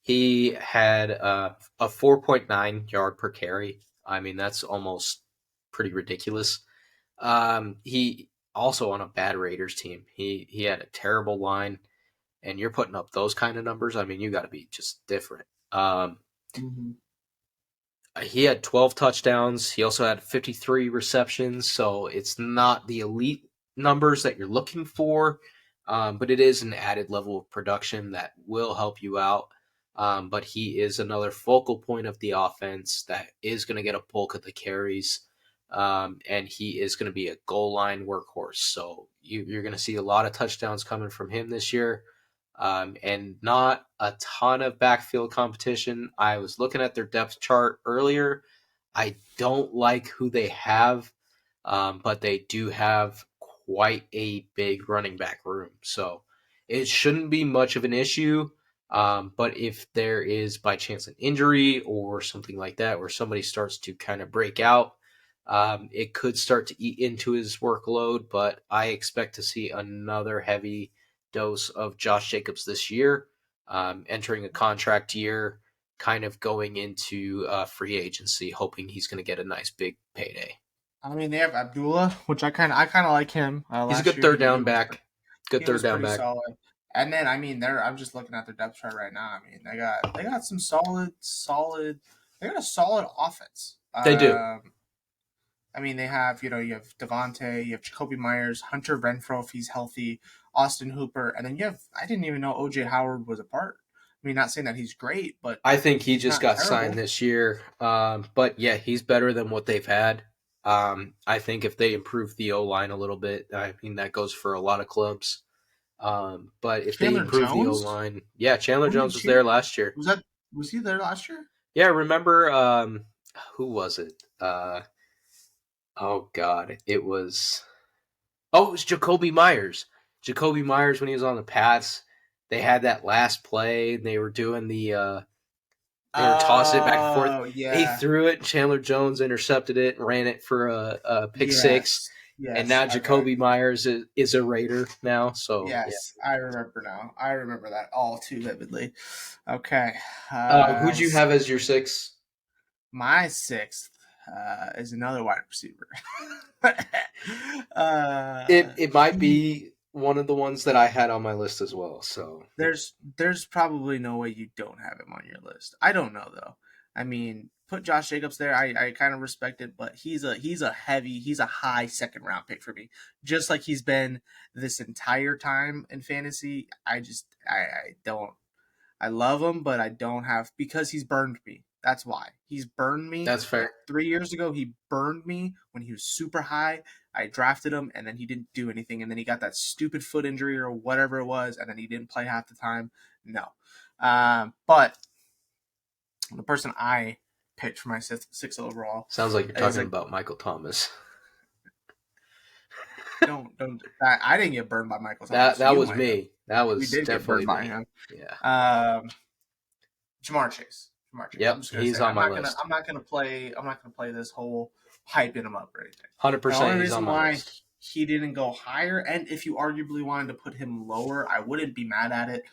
Speaker 2: He had a 4.9 yard per carry. I mean, that's almost pretty ridiculous. He also on a bad Raiders team. He had a terrible line, and you're putting up those kind of numbers. I mean, you got to be just different.
Speaker 1: Mm-hmm.
Speaker 2: He had 12 touchdowns. He also had 53 receptions, so it's not the elite numbers that you're looking for, but it is an added level of production that will help you out. But he is another focal point of the offense that is going to get a bulk of the carries, and he is going to be a goal line workhorse. So you're going to see a lot of touchdowns coming from him this year, and not a ton of backfield competition. I was looking at their depth chart earlier. I don't like who they have, but they do have quite a big running back room. So it shouldn't be much of an issue. But if there is by chance an injury or something like that, where somebody starts to kind of break out, it could start to eat into his workload. But I expect to see another heavy dose of Josh Jacobs this year, entering a contract year, kind of going into free agency, hoping he's going to get a nice big payday.
Speaker 1: I mean, they have Abdullah, which I kind of like him.
Speaker 2: He's a
Speaker 1: Last
Speaker 2: good
Speaker 1: year
Speaker 2: third down back. Good
Speaker 1: he
Speaker 2: third
Speaker 1: was
Speaker 2: down
Speaker 1: pretty
Speaker 2: back.
Speaker 1: solid. And then I mean, I'm just looking at their depth chart right now. I mean, they got some solid. They got a solid offense.
Speaker 2: They do.
Speaker 1: I mean, they have you have Devontae, you have Jacoby Myers, Hunter Renfro if he's healthy, Austin Hooper, and then you have I didn't even know OJ Howard was a part. I mean, not saying that he's great, but
Speaker 2: I think he
Speaker 1: he's
Speaker 2: just
Speaker 1: not
Speaker 2: got signed
Speaker 1: terrible.
Speaker 2: this year. But yeah, he's better than what they've had. I think if they improve the O line a little bit, I mean, that goes for a lot of clubs. But if they
Speaker 1: Chandler
Speaker 2: improve the O
Speaker 1: Jones?
Speaker 2: line, yeah, Chandler
Speaker 1: Who did
Speaker 2: Jones was there
Speaker 1: Chandler?
Speaker 2: last year.
Speaker 1: Was he there last year?
Speaker 2: Yeah, remember who was it? Oh God, it was Jacoby Myers. Jacoby Myers when he was on the Pats, they had that last play. They were doing they were tossing it back and forth.
Speaker 1: Oh
Speaker 2: He
Speaker 1: yeah,
Speaker 2: threw it. Chandler Jones intercepted it, ran it for a pick six,
Speaker 1: yes,
Speaker 2: and
Speaker 1: yes.
Speaker 2: now
Speaker 1: Okay,
Speaker 2: Jacoby Myers is a Raider now. So yeah.
Speaker 1: yes. I remember now. I remember that all too vividly. Okay,
Speaker 2: Who'd you
Speaker 1: let's
Speaker 2: have as your six?
Speaker 1: my sixth is another wide receiver.
Speaker 2: It might
Speaker 1: He
Speaker 2: be one of the ones that I had on my list as well. So
Speaker 1: there's probably no way you don't have him on your list. I don't know though. I mean, put Josh Jacobs there. I kind of respect it, but he's a high second round pick for me. Just like he's been this entire time in fantasy. I don't I love him, but I don't have because he's burned me. That's why. He's burned me.
Speaker 2: that's fair.
Speaker 1: 3 years ago, he burned me when he was super high. I drafted him, and then he didn't do anything. And then he got that stupid foot injury or whatever it was, and then he didn't play half the time. No. But the person I picked for my sixth overall
Speaker 2: Sounds like you're
Speaker 1: is
Speaker 2: talking
Speaker 1: a
Speaker 2: about Michael Thomas.
Speaker 1: don't. I didn't get burned by Michael Thomas.
Speaker 2: That
Speaker 1: You
Speaker 2: was
Speaker 1: might have.
Speaker 2: me. That
Speaker 1: We
Speaker 2: was
Speaker 1: did get
Speaker 2: definitely
Speaker 1: burned by
Speaker 2: me.
Speaker 1: him.
Speaker 2: Yeah.
Speaker 1: Jamar Chase. Jamar Chase. I'm
Speaker 2: Yep.
Speaker 1: just gonna
Speaker 2: He's
Speaker 1: say
Speaker 2: on my list.
Speaker 1: I'm not gonna play this whole hyping him up or anything. The only
Speaker 2: 100%. He's on
Speaker 1: reason
Speaker 2: my
Speaker 1: why
Speaker 2: list.
Speaker 1: he didn't go higher, and if you arguably wanted to put him lower, I wouldn't be mad at it.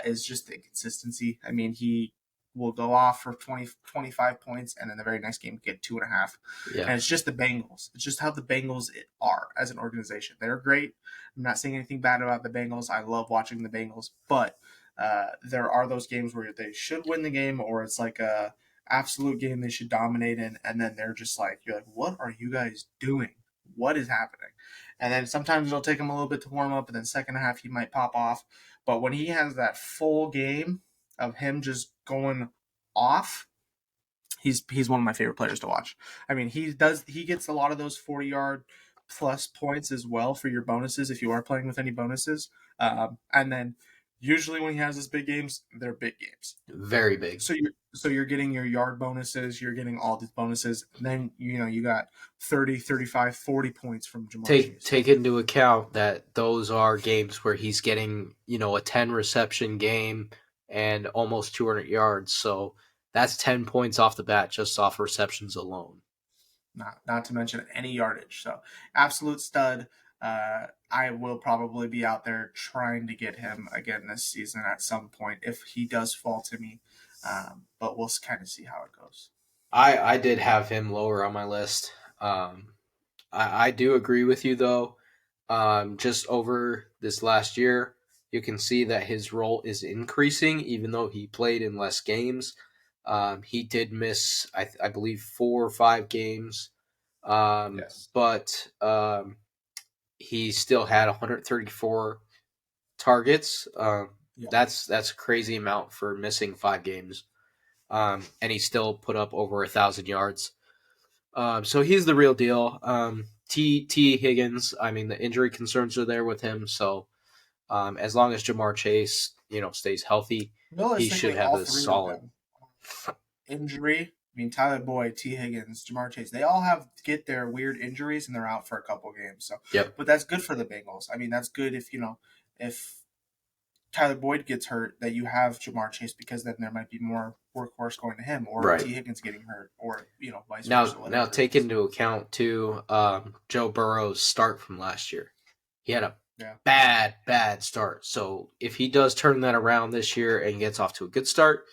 Speaker 1: Is just the consistency. I mean, he will go off for 20, 25 points, and then the very next game get 2.5.
Speaker 2: Yeah.
Speaker 1: And it's just the Bengals. It's just how the Bengals are as an organization. They're great. I'm not saying anything bad about the Bengals. I love watching the Bengals, but there are those games where they should win the game, or it's like a absolute game they should dominate in, and then they're just like, you're like, what are you guys doing? What is happening? And then sometimes it'll take him a little bit to warm up, and then second half he might pop off. But when he has that full game of him just going off, he's one of my favorite players to watch. I mean, he gets a lot of those 40-yard plus points as well for your bonuses if you are playing with any bonuses. And then usually when he has his big games, they're big games.
Speaker 2: Very big.
Speaker 1: So you're getting your yard bonuses, you're getting all these bonuses, and then you got 30, 35, 40 points from Jamar Chase.
Speaker 2: Take into account that those are games where he's getting, a 10 reception game and almost 200 yards. So that's 10 points off the bat just off receptions alone.
Speaker 1: Not to mention any yardage. So absolute stud. I will probably be out there trying to get him again this season at some point if he does fall to me. But we'll kind of see how it goes.
Speaker 2: I did have him lower on my list. I do agree with you though. Just over this last year, you can see that his role is increasing, even though he played in less games. He did miss, I believe, 4 or 5 games.
Speaker 1: Yes.
Speaker 2: But he still had 134 targets.
Speaker 1: Yeah.
Speaker 2: That's a crazy amount for missing 5 games. And he still put up over 1,000 yards. So he's the real deal. T. Higgins, I mean, the injury concerns are there with him. So as long as Jamar Chase, stays healthy, he should have a solid
Speaker 1: injury. I mean, Tyler Boyd, T. Higgins, Jamar Chase, they all get their weird injuries and they're out for a couple games. So,
Speaker 2: yep.
Speaker 1: But that's good for the Bengals. I mean, that's good if Tyler Boyd gets hurt, that you have Jamar Chase, because then there might be more workhorse going to him, or
Speaker 2: right.
Speaker 1: T. Higgins getting hurt, or vice
Speaker 2: versa.
Speaker 1: Now
Speaker 2: Now take into account too Joe Burrow's start from last year. He had a bad start. So if he does turn that around this year and gets off to a good start,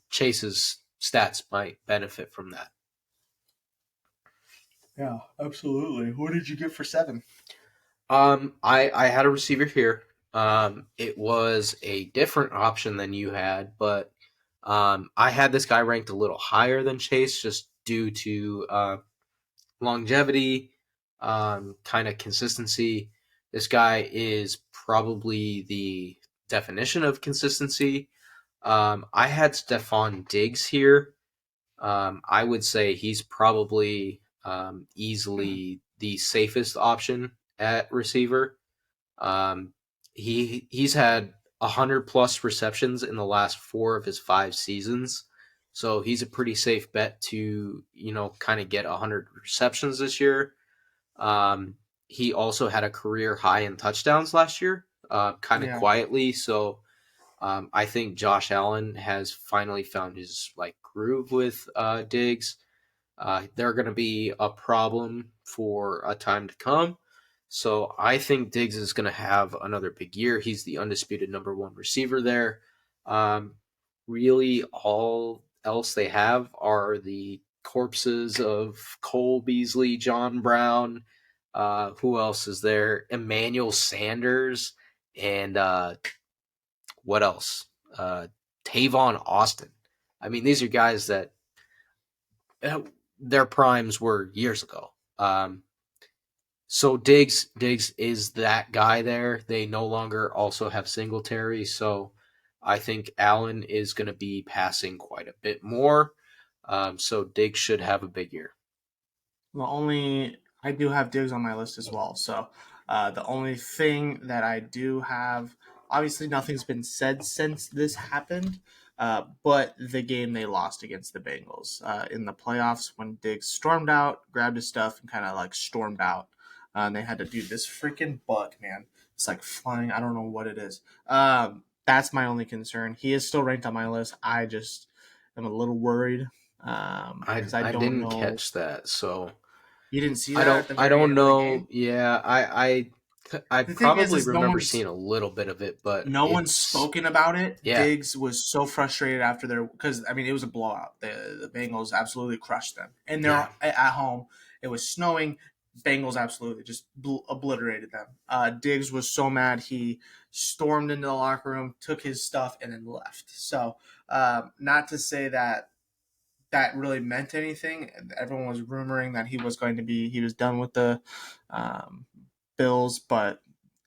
Speaker 2: Chase's stats might benefit from that.
Speaker 1: Yeah, absolutely. Who did you get for 7?
Speaker 2: I had a receiver here. It was a different option than you had, but I had this guy ranked a little higher than Chase just due to longevity, kind of consistency. This guy is probably the definition of consistency. I had Stephon Diggs here. I would say he's probably easily the safest option at receiver. He's had 100+ receptions in the last 4 of his 5 seasons. So he's a pretty safe bet to, kind of get 100 receptions this year. He also had a career high in touchdowns last year, kind of quietly. So I think Josh Allen has finally found his groove with Diggs. They're going to be a problem for a time to come. So I think Diggs is going to have another big year. He's the undisputed number 1 receiver there. Really, all else they have are the corpses of Cole Beasley, John Brown. Who else is there? Emmanuel Sanders, and what else? Tavon Austin. I mean, these are guys that their primes were years ago. So Diggs is that guy there. They no longer also have Singletary, so I think Allen is going to be passing quite a bit more. So Diggs should have a big year.
Speaker 1: I do have Diggs on my list as well. So the only thing that I do have, obviously nothing's been said since this happened, but the game they lost against the Bengals in the playoffs, when Diggs stormed out, grabbed his stuff, and kind of stormed out. And they had to do this freaking bug, man. It's flying. I don't know what it is. That's my only concern. He is still ranked on my list. I just am a little worried.
Speaker 2: I didn't catch that, so
Speaker 1: you didn't see that.
Speaker 2: I don't know. Yeah, I I
Speaker 1: The thing
Speaker 2: probably
Speaker 1: is
Speaker 2: remember seeing a little bit of it, but
Speaker 1: no one's
Speaker 2: it's
Speaker 1: spoken about it.
Speaker 2: yeah,
Speaker 1: Diggs was so frustrated after their because I mean it was a blowout. The Bengals absolutely crushed them, and they're
Speaker 2: yeah.
Speaker 1: at home. It was snowing. Bengals absolutely just obliterated them. Diggs was so mad he stormed into the locker room, took his stuff, and then left. So, not to say that that really meant anything. Everyone was rumoring that he was done with the um, Bills, but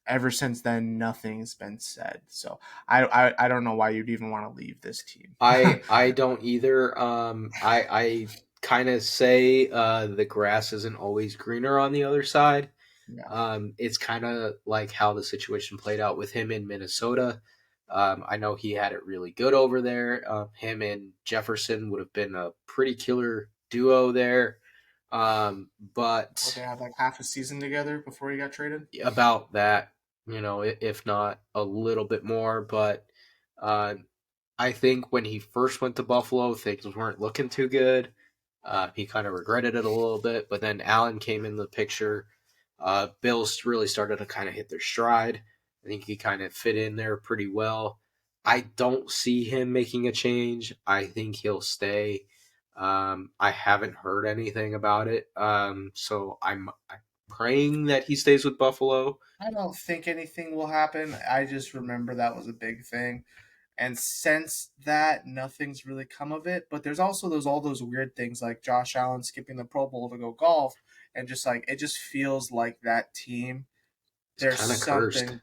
Speaker 1: ever since then, nothing's been said. So I don't know why you'd even want to leave this team.
Speaker 2: I don't either. I kind of say the grass isn't always greener on the other side.
Speaker 1: Yeah,
Speaker 2: It's kind of like how the situation played out with him in Minnesota. I know he had it really good over there. Him and Jefferson would have been a pretty killer duo there.
Speaker 1: well, they
Speaker 2: But
Speaker 1: had like half a season together before he got traded.
Speaker 2: about that, if not a little bit more. But uh, I think when he first went to Buffalo, things weren't looking too good. He kind of regretted it a little bit, but then Allen came in the picture. Bills really started to kind of hit their stride. I think he kind of fit in there pretty well. I don't see him making a change. I think he'll stay. I haven't heard anything about it, so I'm praying that he stays with Buffalo.
Speaker 1: I don't think anything will happen. I just remember that was a big thing. And since that, nothing's really come of it. But there's also those all those weird things like Josh Allen skipping the Pro Bowl to go golf, and just like it just feels like that team.
Speaker 2: It's
Speaker 1: There's
Speaker 2: kind of cursed.
Speaker 1: something.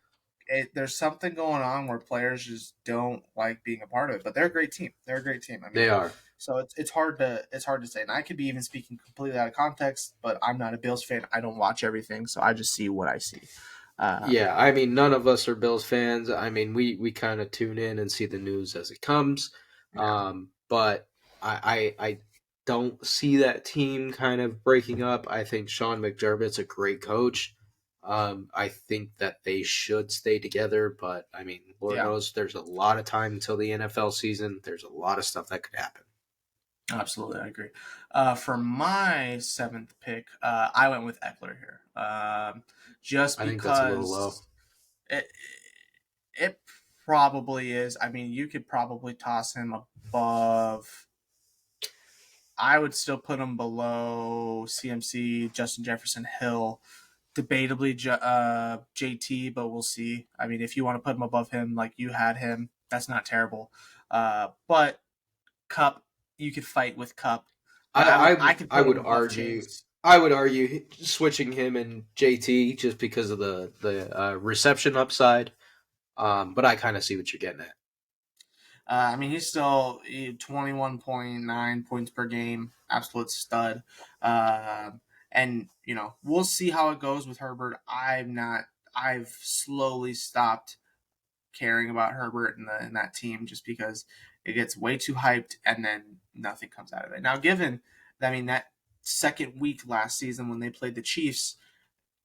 Speaker 1: There's something going on where players just don't like being a part of it. But they're a great team. They're a great team. I
Speaker 2: They
Speaker 1: mean,
Speaker 2: are.
Speaker 1: so it's hard to say. And I could be even speaking completely out of context, but I'm not a Bills fan. I don't watch everything, so I just see what I see.
Speaker 2: Yeah, I mean, none of us are Bills fans. I mean, we kind of tune in and see the news as it comes.
Speaker 1: Yeah.
Speaker 2: But I don't see that team kind of breaking up. I think Sean McDermott's a great coach. I think that they should stay together, but I mean, Lord
Speaker 1: Yeah.
Speaker 2: knows there's a lot of time until the NFL season. There's a lot of stuff that could happen.
Speaker 1: Absolutely, I agree. For my seventh pick, I went with Eckler here, just
Speaker 2: I think that's a little low.
Speaker 1: because it it probably is. I mean, you could probably toss him above. I would still put him below CMC, Justin Jefferson, Hill, debatably JT, but we'll see. I mean, if you want to put him above him, like you had him, that's not terrible. But Cup, you could fight with Cup, but I could
Speaker 2: I
Speaker 1: put
Speaker 2: would
Speaker 1: him above
Speaker 2: argue
Speaker 1: Chase.
Speaker 2: switching him and JT just because of the reception upside. But I kind of see what you're getting at.
Speaker 1: I mean, he's still 21.9 points per game, absolute stud. And we'll see how it goes with Herbert. I've slowly stopped caring about Herbert in that team just because it gets way too hyped and then nothing comes out of it. Now, given, I mean, that second week last season when they played the Chiefs,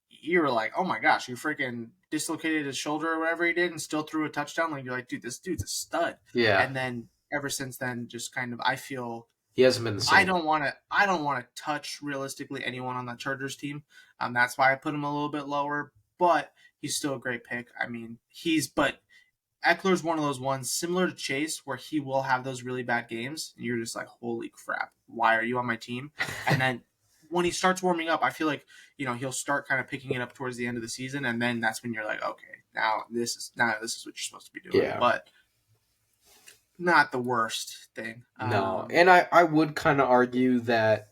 Speaker 1: you were like, oh my gosh, you freaking dislocated his shoulder or whatever he did and still threw a touchdown. Like, you're like, dude, this dude's a stud.
Speaker 2: Yeah,
Speaker 1: And then ever since then, just kind of, I feel
Speaker 2: he hasn't been the same.
Speaker 1: I don't want to touch realistically anyone on that Chargers team. That's why I put him a little bit lower, but he's still a great pick. I mean, but Eckler's one of those ones similar to Chase where he will have those really bad games and you're just like, holy crap, why are you on my team? And then when he starts warming up, I feel like, he'll start kind of picking it up towards the end of the season, and then that's when you're like, okay, now this is what you're supposed to be doing.
Speaker 2: Yeah,
Speaker 1: But not the worst thing.
Speaker 2: no, and I would kind of argue that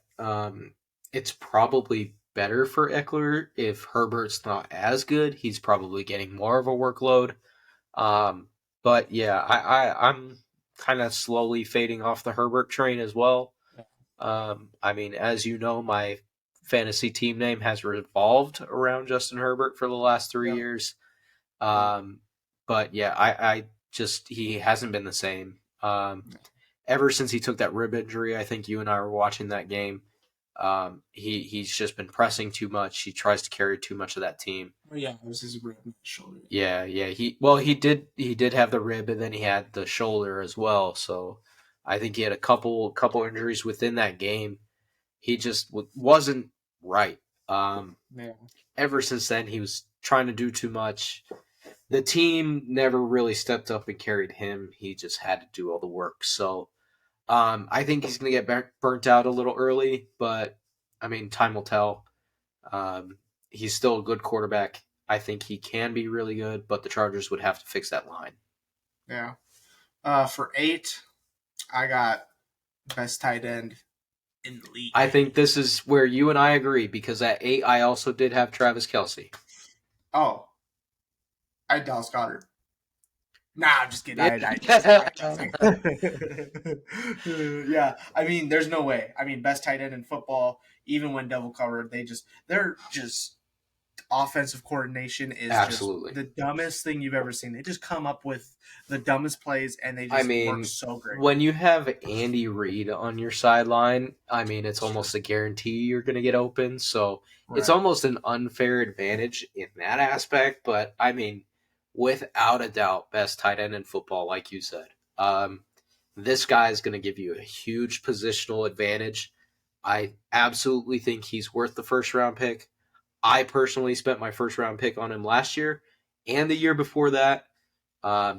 Speaker 2: it's probably better for Eckler if Herbert's not as good. He's probably getting more of a workload. Um, but yeah, I'm kind of slowly fading off the Herbert train as well. I mean, as you know, my fantasy team name has revolved around Justin Herbert for the last three
Speaker 1: Yep.
Speaker 2: years.
Speaker 1: Yep.
Speaker 2: Um, but yeah, I just he hasn't been the same. Ever since he took that rib injury, I think you and I were watching that game. He's just been pressing too much. He tries to carry too much of that team.
Speaker 1: Oh yeah, it was his rib shoulder.
Speaker 2: Yeah. He did have the rib, and then he had the shoulder as well. So I think he had a couple injuries within that game. He just wasn't right.
Speaker 1: Yeah.
Speaker 2: Ever since then, he was trying to do too much. The team never really stepped up and carried him. He just had to do all the work. So I think he's going to get burnt out a little early, but I mean, time will tell. He's still a good quarterback. I think he can be really good, but the Chargers would have to fix that line.
Speaker 1: Yeah. For 8, I got best tight end in the league.
Speaker 2: I think this is where you and I agree, because at 8, I also did have Travis Kelce.
Speaker 1: Oh, I had Dallas Goedert. Nah, I'm just kidding. Yeah, I mean, there's no way. I mean, best tight end in football, even when double covered, they're just offensive coordination is
Speaker 2: Absolutely.
Speaker 1: just the dumbest thing you've ever seen. They just come up with the dumbest plays, and they just work so great.
Speaker 2: When you have Andy Reid on your sideline, I mean, it's almost a guarantee you're going to get open. So it's almost an unfair advantage in that aspect. But I mean, without a doubt, best tight end in football, like you said. This guy is going to give you a huge positional advantage. I absolutely think he's worth the first round pick. I personally spent my first round pick on him last year and the year before that.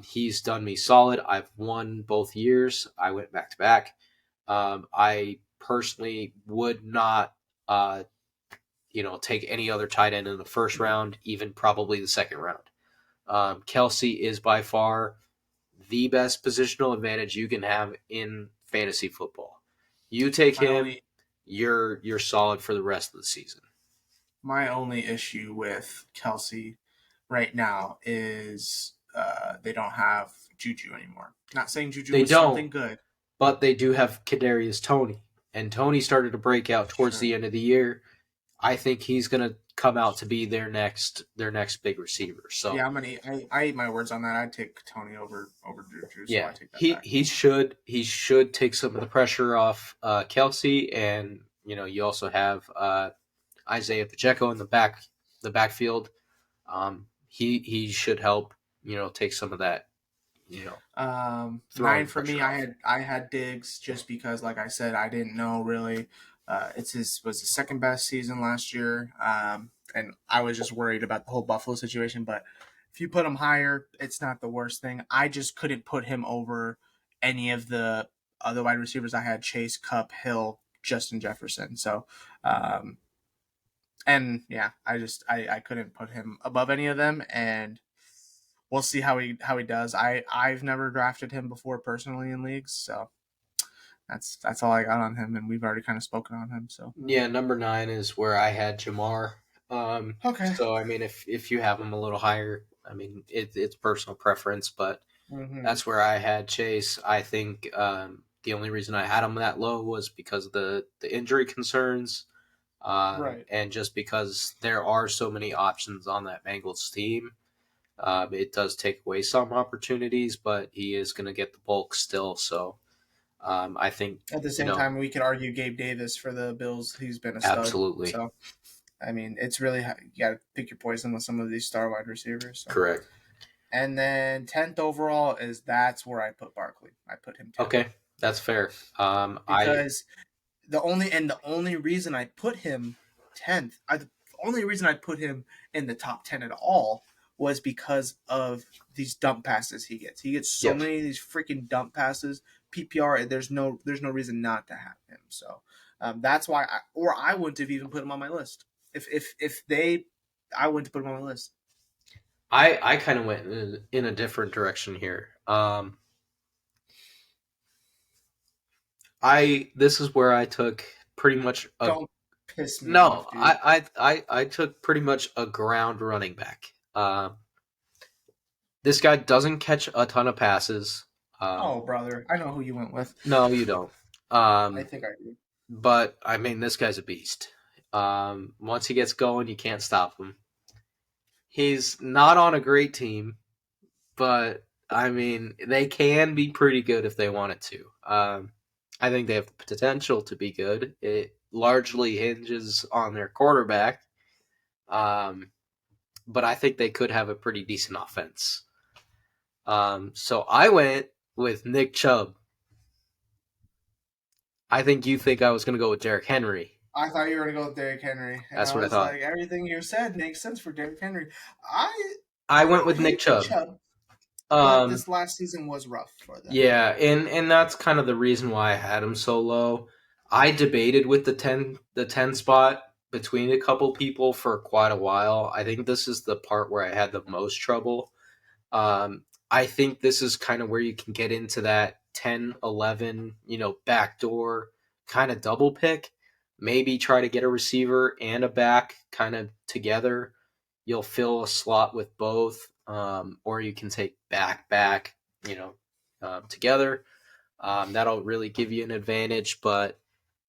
Speaker 2: He's done me solid. I've won both years. I went back to back. I personally would not, take any other tight end in the first round, even probably the second round. Kelce is by far the best positional advantage you can have in fantasy football. You take him, you're solid for the rest of the season.
Speaker 1: My only issue with Kelce right now is they don't have Juju anymore. Not saying Juju is something good,
Speaker 2: but they do have Kadarius Toney, and Toney started to break out towards the end of the year. I think he's going to come out to be their next big receiver. So
Speaker 1: yeah, I eat my words on that. I'd take Toney over Juju. So
Speaker 2: yeah,
Speaker 1: I take that back.
Speaker 2: he should take some of the pressure off Kelce, and you also have Isaiah Pacheco in the backfield. He should help take some of that.
Speaker 1: 9 for me. I had Diggs just because, like I said, I didn't know really. Was his second best season last year, and I was just worried about the whole Buffalo situation. But if you put him higher, it's not the worst thing. I just couldn't put him over any of the other wide receivers. I had Chase, Kupp, Hill, Justin Jefferson. So, and yeah, I couldn't put him above any of them, and we'll see how he does. I've never drafted him before personally in leagues, so that's all I got on him, and we've already kind of spoken on him. So
Speaker 2: yeah, number 9 is where I had Jamar.
Speaker 1: Okay.
Speaker 2: So I mean, if you have him a little higher, I mean it's personal preference, but that's where I had Chase. I think the only reason I had him that low was because of the injury concerns, and just because there are so many options on that Bengals team. It does take away some opportunities, but he is going to get the bulk still. So I think
Speaker 1: at the same time, we could argue Gabe Davis for the Bills. He's been a stud.
Speaker 2: Absolutely.
Speaker 1: So, I mean, it's really you got to pick your poison with some of these star wide receivers. So.
Speaker 2: Correct.
Speaker 1: And then 10th overall that's where I put Barkley. I put him 10th.
Speaker 2: Okay, that's fair.
Speaker 1: Because the only reason I put him 10th, the only reason I put him in the top 10 at all was because of these dump passes he gets. He gets so many of these freaking dump passes. PPR, there's no reason not to have him. So that's why I wouldn't have even put him on my list. I wouldn't put him on my list.
Speaker 2: I kind of went in a different direction here. This is where I took pretty much
Speaker 1: Don't piss me off, dude.
Speaker 2: I took pretty much a ground running back. This guy doesn't catch a ton of passes.
Speaker 1: Oh, brother, I know who you went with.
Speaker 2: No, you don't.
Speaker 1: I think I do.
Speaker 2: But I mean, this guy's a beast. Once he gets going, you can't stop him. He's not on a great team, but I mean, they can be pretty good if they wanted to. I think they have the potential to be good. It largely hinges on their quarterback. But I think they could have a pretty decent offense. So I went with Nick Chubb. I think you think I was going to go with Derrick Henry.
Speaker 1: I thought you were gonna go with Derrick Henry, and
Speaker 2: That's
Speaker 1: I
Speaker 2: what I
Speaker 1: was
Speaker 2: thought.
Speaker 1: like, everything you said makes sense for Derrick Henry. I
Speaker 2: I
Speaker 1: I
Speaker 2: went
Speaker 1: don't
Speaker 2: with Nick
Speaker 1: hate Nick
Speaker 2: Chubb.
Speaker 1: Chubb, but
Speaker 2: Um,
Speaker 1: this last season was rough for them.
Speaker 2: yeah, and that's kind of the reason why I had him so low. I debated with the ten spot between a couple people for quite a while. I think this is the part where I had the most trouble. I think this is kind of where you can get into that 10, 11, backdoor kind of double pick. Maybe try to get a receiver and a back kind of together. You'll fill a slot with both, or you can take back, you know, together. That'll really give you an advantage. But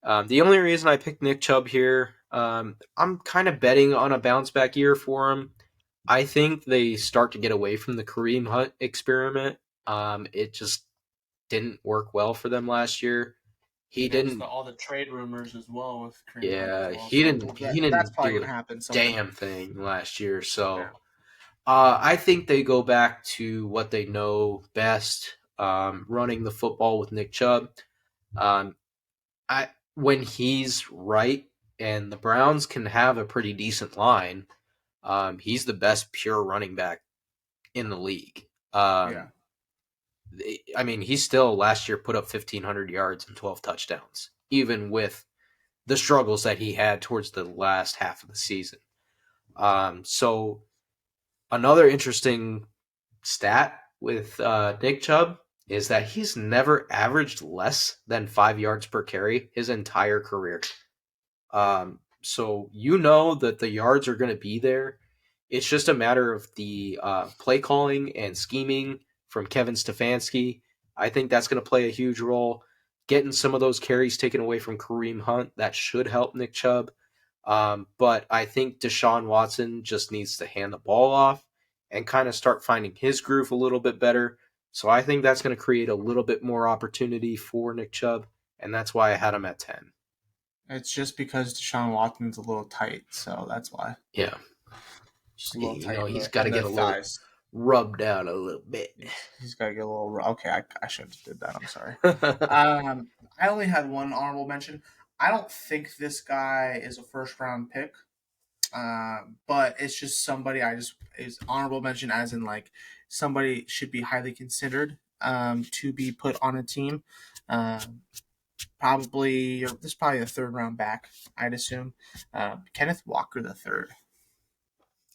Speaker 2: the only reason I picked Nick Chubb here, I'm kind of betting on a bounce back year for him. I think they start to get away from the Kareem Hunt experiment. It just didn't work well for them last year. He
Speaker 1: There was
Speaker 2: didn't.
Speaker 1: all the trade rumors as well with Kareem Hunt as
Speaker 2: Yeah,
Speaker 1: well,
Speaker 2: he
Speaker 1: so
Speaker 2: didn't. He
Speaker 1: that's
Speaker 2: didn't
Speaker 1: probably
Speaker 2: do
Speaker 1: gonna
Speaker 2: a
Speaker 1: happen somewhere.
Speaker 2: damn thing last year. So
Speaker 1: Yeah.
Speaker 2: I think they go back to what they know best, running the football with Nick Chubb. Um, I when he's right, and the Browns can have a pretty decent line. He's the best pure running back in the league.
Speaker 1: Yeah.
Speaker 2: I mean, he still last year put up 1,500 yards and 12 touchdowns, even with the struggles that he had towards the last half of the season. So another interesting stat with Nick Chubb is that he's never averaged less than 5 yards per carry his entire career. So you know that the yards are going to be there. It's just a matter of the play calling and scheming from Kevin Stefanski. I think that's going to play a huge role. Getting some of those carries taken away from Kareem Hunt, that should help Nick Chubb. But I think Deshaun Watson just needs to hand the ball off and kind of start finding his groove a little bit better. So I think that's going to create a little bit more opportunity for Nick Chubb, and that's why I had him at 10.
Speaker 1: It's just because Deshaun Watson's a little tight, so that's why.
Speaker 2: Yeah.
Speaker 1: Just a little tight
Speaker 2: He's got to
Speaker 1: in the
Speaker 2: get a little
Speaker 1: thighs.
Speaker 2: rubbed out a little bit.
Speaker 1: He's got to get a little. Okay, I shouldn't have did that. I'm sorry. I only had one honorable mention. I don't think this guy is a first round pick, but it's just somebody I just is honorable mention as in like somebody should be highly considered to be put on a team. Um, probably this is probably the third round back, I'd assume. Kenneth Walker the third.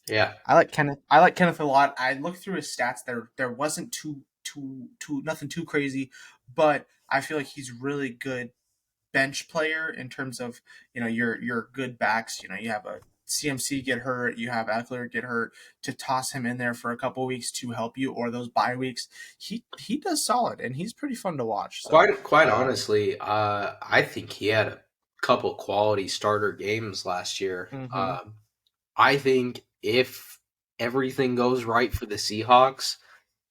Speaker 2: Yeah.
Speaker 1: I like Kenneth. I like Kenneth a lot. I looked through his stats. There wasn't too nothing too crazy, but I feel like he's really good bench player in terms of your good backs. You have a CMC get hurt, you have Eckler get hurt, to toss him in there for a couple weeks to help you, or those bye weeks. He does solid, and he's pretty fun to watch. So
Speaker 2: Quite honestly, I think he had a couple quality starter games last year.
Speaker 1: mhm.
Speaker 2: I think if everything goes right for the Seahawks,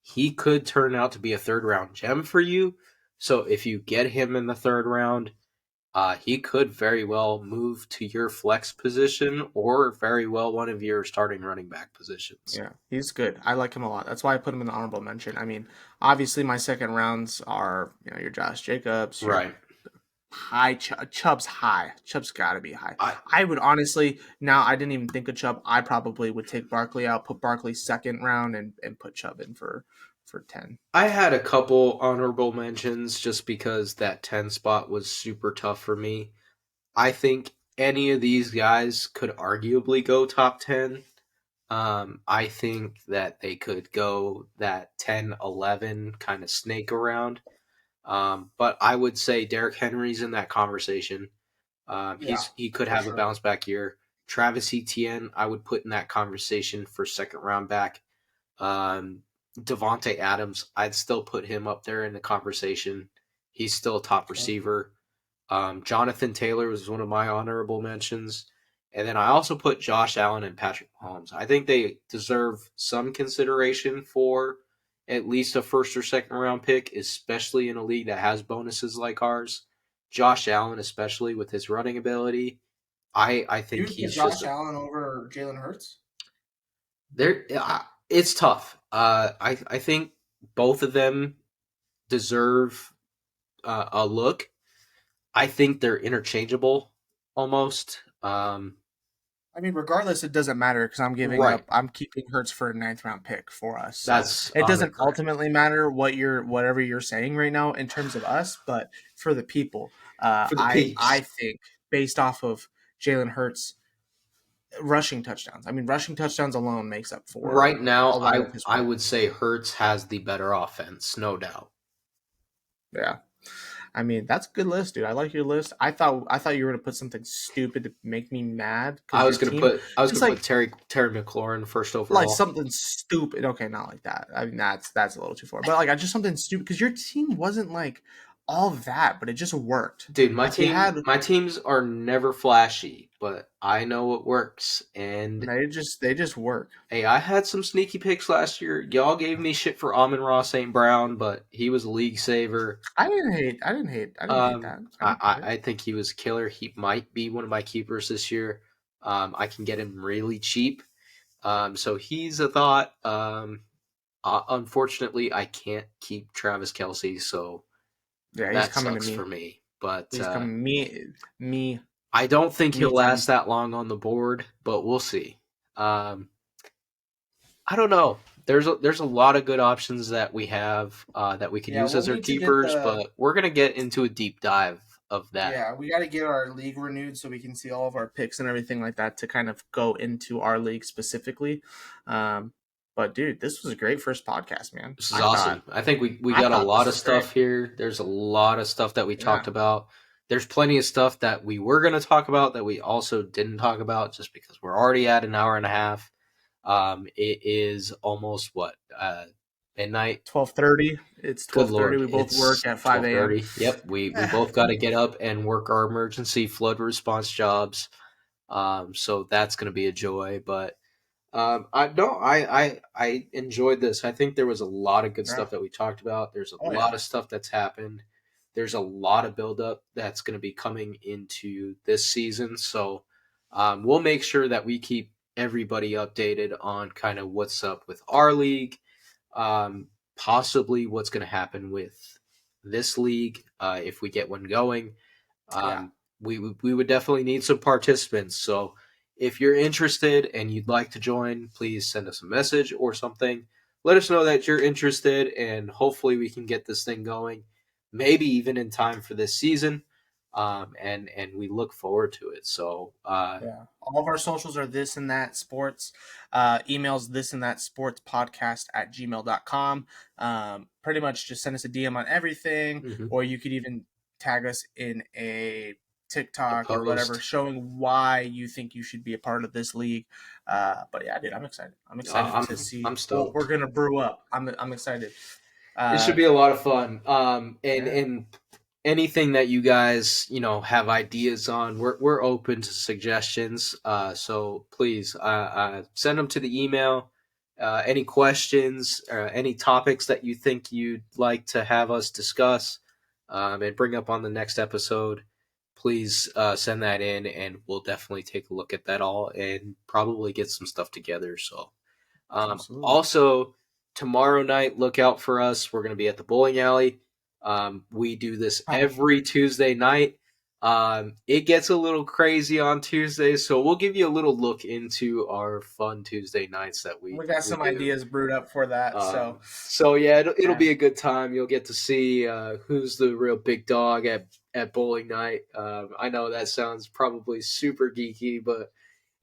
Speaker 2: he could turn out to be a third round gem for you. So if you get him in the third round, he could very well move to your flex position or very well one of your starting running back positions.
Speaker 1: Yeah, he's good. I like him a lot. That's why I put him in the honorable mention. I mean, obviously my second rounds are your Josh Jacobs, your
Speaker 2: Right.
Speaker 1: Chubb's high. Chubb's got to be high.
Speaker 2: I,
Speaker 1: I would honestly now I didn't even think of Chubb. I probably would take Barkley out, put Barkley second round, and put Chubb in for 10.
Speaker 2: I had a couple honorable mentions just because that 10 spot was super tough for me. I think any of these guys could arguably go top 10. I think that they could go that 10, 11 kind of snake around. But I would say Derrick Henry's in that conversation.
Speaker 1: Yeah,
Speaker 2: He could
Speaker 1: for
Speaker 2: have a
Speaker 1: sure.
Speaker 2: bounce back year. Travis Etienne, I would put in that conversation for second round back. Um, Devonte Adams, I'd still put him up there in the conversation. He's still a top
Speaker 1: Okay.
Speaker 2: receiver. Jonathan Taylor was one of my honorable mentions. And then I also put Josh Allen and Patrick Mahomes. I think they deserve some consideration for at least a first or second round pick, especially in a league that has bonuses like ours. Josh Allen, especially with his running ability, I
Speaker 1: You
Speaker 2: think
Speaker 1: would put
Speaker 2: he's just
Speaker 1: Josh Allen over Jalen Hurts?
Speaker 2: there. It's tough. I think both of them deserve a look. I think they're interchangeable almost.
Speaker 1: I mean, regardless, it doesn't matter because
Speaker 2: Right.
Speaker 1: I'm keeping Hurts for a ninth round pick for us. So
Speaker 2: That's
Speaker 1: it doesn't
Speaker 2: correct.
Speaker 1: ultimately matter whatever you're saying right now in terms of us, but for the people,
Speaker 2: For the peeps.
Speaker 1: I think based off of Jalen Hurts rushing touchdowns. I mean, rushing touchdowns alone makes up
Speaker 2: Right
Speaker 1: for
Speaker 2: now,
Speaker 1: a lot of his
Speaker 2: I
Speaker 1: work.
Speaker 2: would say Hertz has the better offense, no doubt.
Speaker 1: Yeah. I mean, that's a good list, dude. I like your list. I thought you were gonna put something stupid to make me mad because your team
Speaker 2: I was
Speaker 1: just
Speaker 2: gonna put Terry McLaurin first
Speaker 1: like
Speaker 2: overall.
Speaker 1: something stupid. Okay, not like that. I mean, that's a little too far. But like, I just something stupid because your team wasn't like all that, but it just worked.
Speaker 2: Dude,
Speaker 1: Like you had,
Speaker 2: my teams are never flashy, but I know what works. And
Speaker 1: they just work.
Speaker 2: hey, I had some sneaky picks last year. Y'all gave me shit for Amon-Ra St. Brown, but he was a league saver.
Speaker 1: I didn't hate that. I didn't hate it.
Speaker 2: I think he was a killer. He might be one of my keepers this year. I can get him really cheap. So he's a thought. Unfortunately, I can't keep Travis Kelsey, so
Speaker 1: Yeah, he's
Speaker 2: that
Speaker 1: coming to
Speaker 2: sucks
Speaker 1: me.
Speaker 2: for me. But
Speaker 1: He's coming me
Speaker 2: I don't think he'll
Speaker 1: me time.
Speaker 2: last that long on the board, but we'll see. Um, I don't know. There's a lot of good options that we have that we can
Speaker 1: Yeah,
Speaker 2: use
Speaker 1: we'll
Speaker 2: as our
Speaker 1: need to get
Speaker 2: keepers,
Speaker 1: the
Speaker 2: but we're gonna get into a deep dive of that.
Speaker 1: Yeah, we got to get our league renewed so we can see all of our picks and everything like that to kind of go into our league specifically. But dude, this was a great first podcast, man.
Speaker 2: This is awesome. I think we
Speaker 1: I
Speaker 2: got a
Speaker 1: thought
Speaker 2: lot
Speaker 1: this
Speaker 2: of
Speaker 1: was great.
Speaker 2: stuff here. There's a lot of stuff that we
Speaker 1: Yeah,
Speaker 2: talked about. There's plenty of stuff that we were going to talk about that we also didn't talk about just because we're already at an hour and a half. It is almost what midnight.
Speaker 1: 12:30. It's
Speaker 2: Good
Speaker 1: 12:30.
Speaker 2: lord,
Speaker 1: We both
Speaker 2: it's
Speaker 1: work at 5 a.m.
Speaker 2: 12:30. Yep, we both got to get up and work our emergency flood response jobs. So that's going to be a joy. But I enjoyed this. I think there was a lot of good
Speaker 1: Yeah.
Speaker 2: stuff that we talked about. There's a
Speaker 1: Oh
Speaker 2: lot
Speaker 1: yeah.
Speaker 2: of stuff that's happened. There's a lot of buildup that's going to be coming into this season. So we'll make sure that we keep everybody updated on kind of what's up with our league, possibly what's going to happen with this league if we get one going.
Speaker 1: Yeah.
Speaker 2: Um, we would definitely need some participants. So if you're interested and you'd like to join, please send us a message or something. Let us know that you're interested, and hopefully we can get this thing going. Maybe even in time for this season. And we look forward to it. So
Speaker 1: Yeah. All of our socials are this and that sports. Emails this and that sports podcast at gmail.com. Pretty much just send us a DM on everything,
Speaker 2: mhm.
Speaker 1: or you could even tag us in a
Speaker 2: A
Speaker 1: TikTok or whatever,
Speaker 2: post.
Speaker 1: showing why you think you should be a part of this league. But yeah, dude, I'm excited. I'm excited to see
Speaker 2: I'm
Speaker 1: what we're
Speaker 2: stoked.
Speaker 1: gonna brew up. I'm excited.
Speaker 2: It should
Speaker 1: Uh,
Speaker 2: be a lot of fun.
Speaker 1: yeah,
Speaker 2: And anything that you guys have ideas on, we're open to suggestions. So please send them to the email. Any questions, any topics that you think you'd like to have us discuss and bring up on the next episode, please send that in, and we'll definitely take a look at that all and probably get some stuff together. So.
Speaker 1: absolutely.
Speaker 2: Also, tomorrow night, look out for us. We're going to be at the bowling alley. We do this
Speaker 1: Huh.
Speaker 2: every Tuesday night. It gets a little crazy on Tuesdays, so we'll give you a little look into our fun Tuesday nights that
Speaker 1: We got
Speaker 2: we
Speaker 1: some
Speaker 2: do.
Speaker 1: ideas brewed up for that.
Speaker 2: So yeah, it'll
Speaker 1: Yeah,
Speaker 2: be a good time. You'll get to see who's the real big dog at bowling night. I know that sounds probably super geeky, but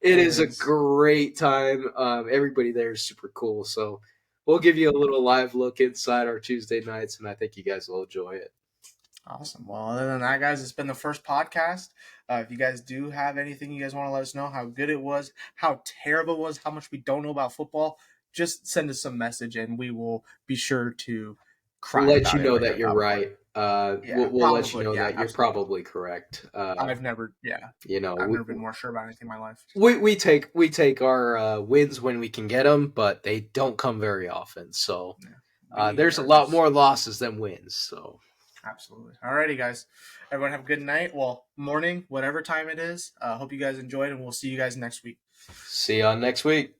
Speaker 2: it
Speaker 1: it
Speaker 2: is a
Speaker 1: is.
Speaker 2: great time. Everybody there is super cool. So we'll give you a little live look inside our Tuesday nights, and I think you guys will enjoy it.
Speaker 1: Awesome. Well, other than that, guys, it's been the first podcast. If you guys do have anything you guys want to let us know, how good it was, how terrible it was, how much we don't know about football, just send us some message and we will be sure to
Speaker 2: We'll
Speaker 1: cry
Speaker 2: let you
Speaker 1: about it
Speaker 2: know
Speaker 1: like
Speaker 2: that
Speaker 1: I
Speaker 2: you're
Speaker 1: cried about it.
Speaker 2: right.
Speaker 1: Yeah,
Speaker 2: We'll let you
Speaker 1: probably.
Speaker 2: know
Speaker 1: Yeah,
Speaker 2: that you're
Speaker 1: absolutely.
Speaker 2: probably correct.
Speaker 1: Yeah,
Speaker 2: You know,
Speaker 1: I've never been more sure about anything in my life.
Speaker 2: we take our wins when we can get them, but they don't come very often. So
Speaker 1: Yeah. We
Speaker 2: there's a
Speaker 1: are
Speaker 2: lot
Speaker 1: just
Speaker 2: more losses than wins. So
Speaker 1: absolutely. Alrighty, guys. Everyone have a good night. Well, morning, whatever time it is. Hope you guys enjoyed, and we'll see you guys next week.
Speaker 2: see you on next week.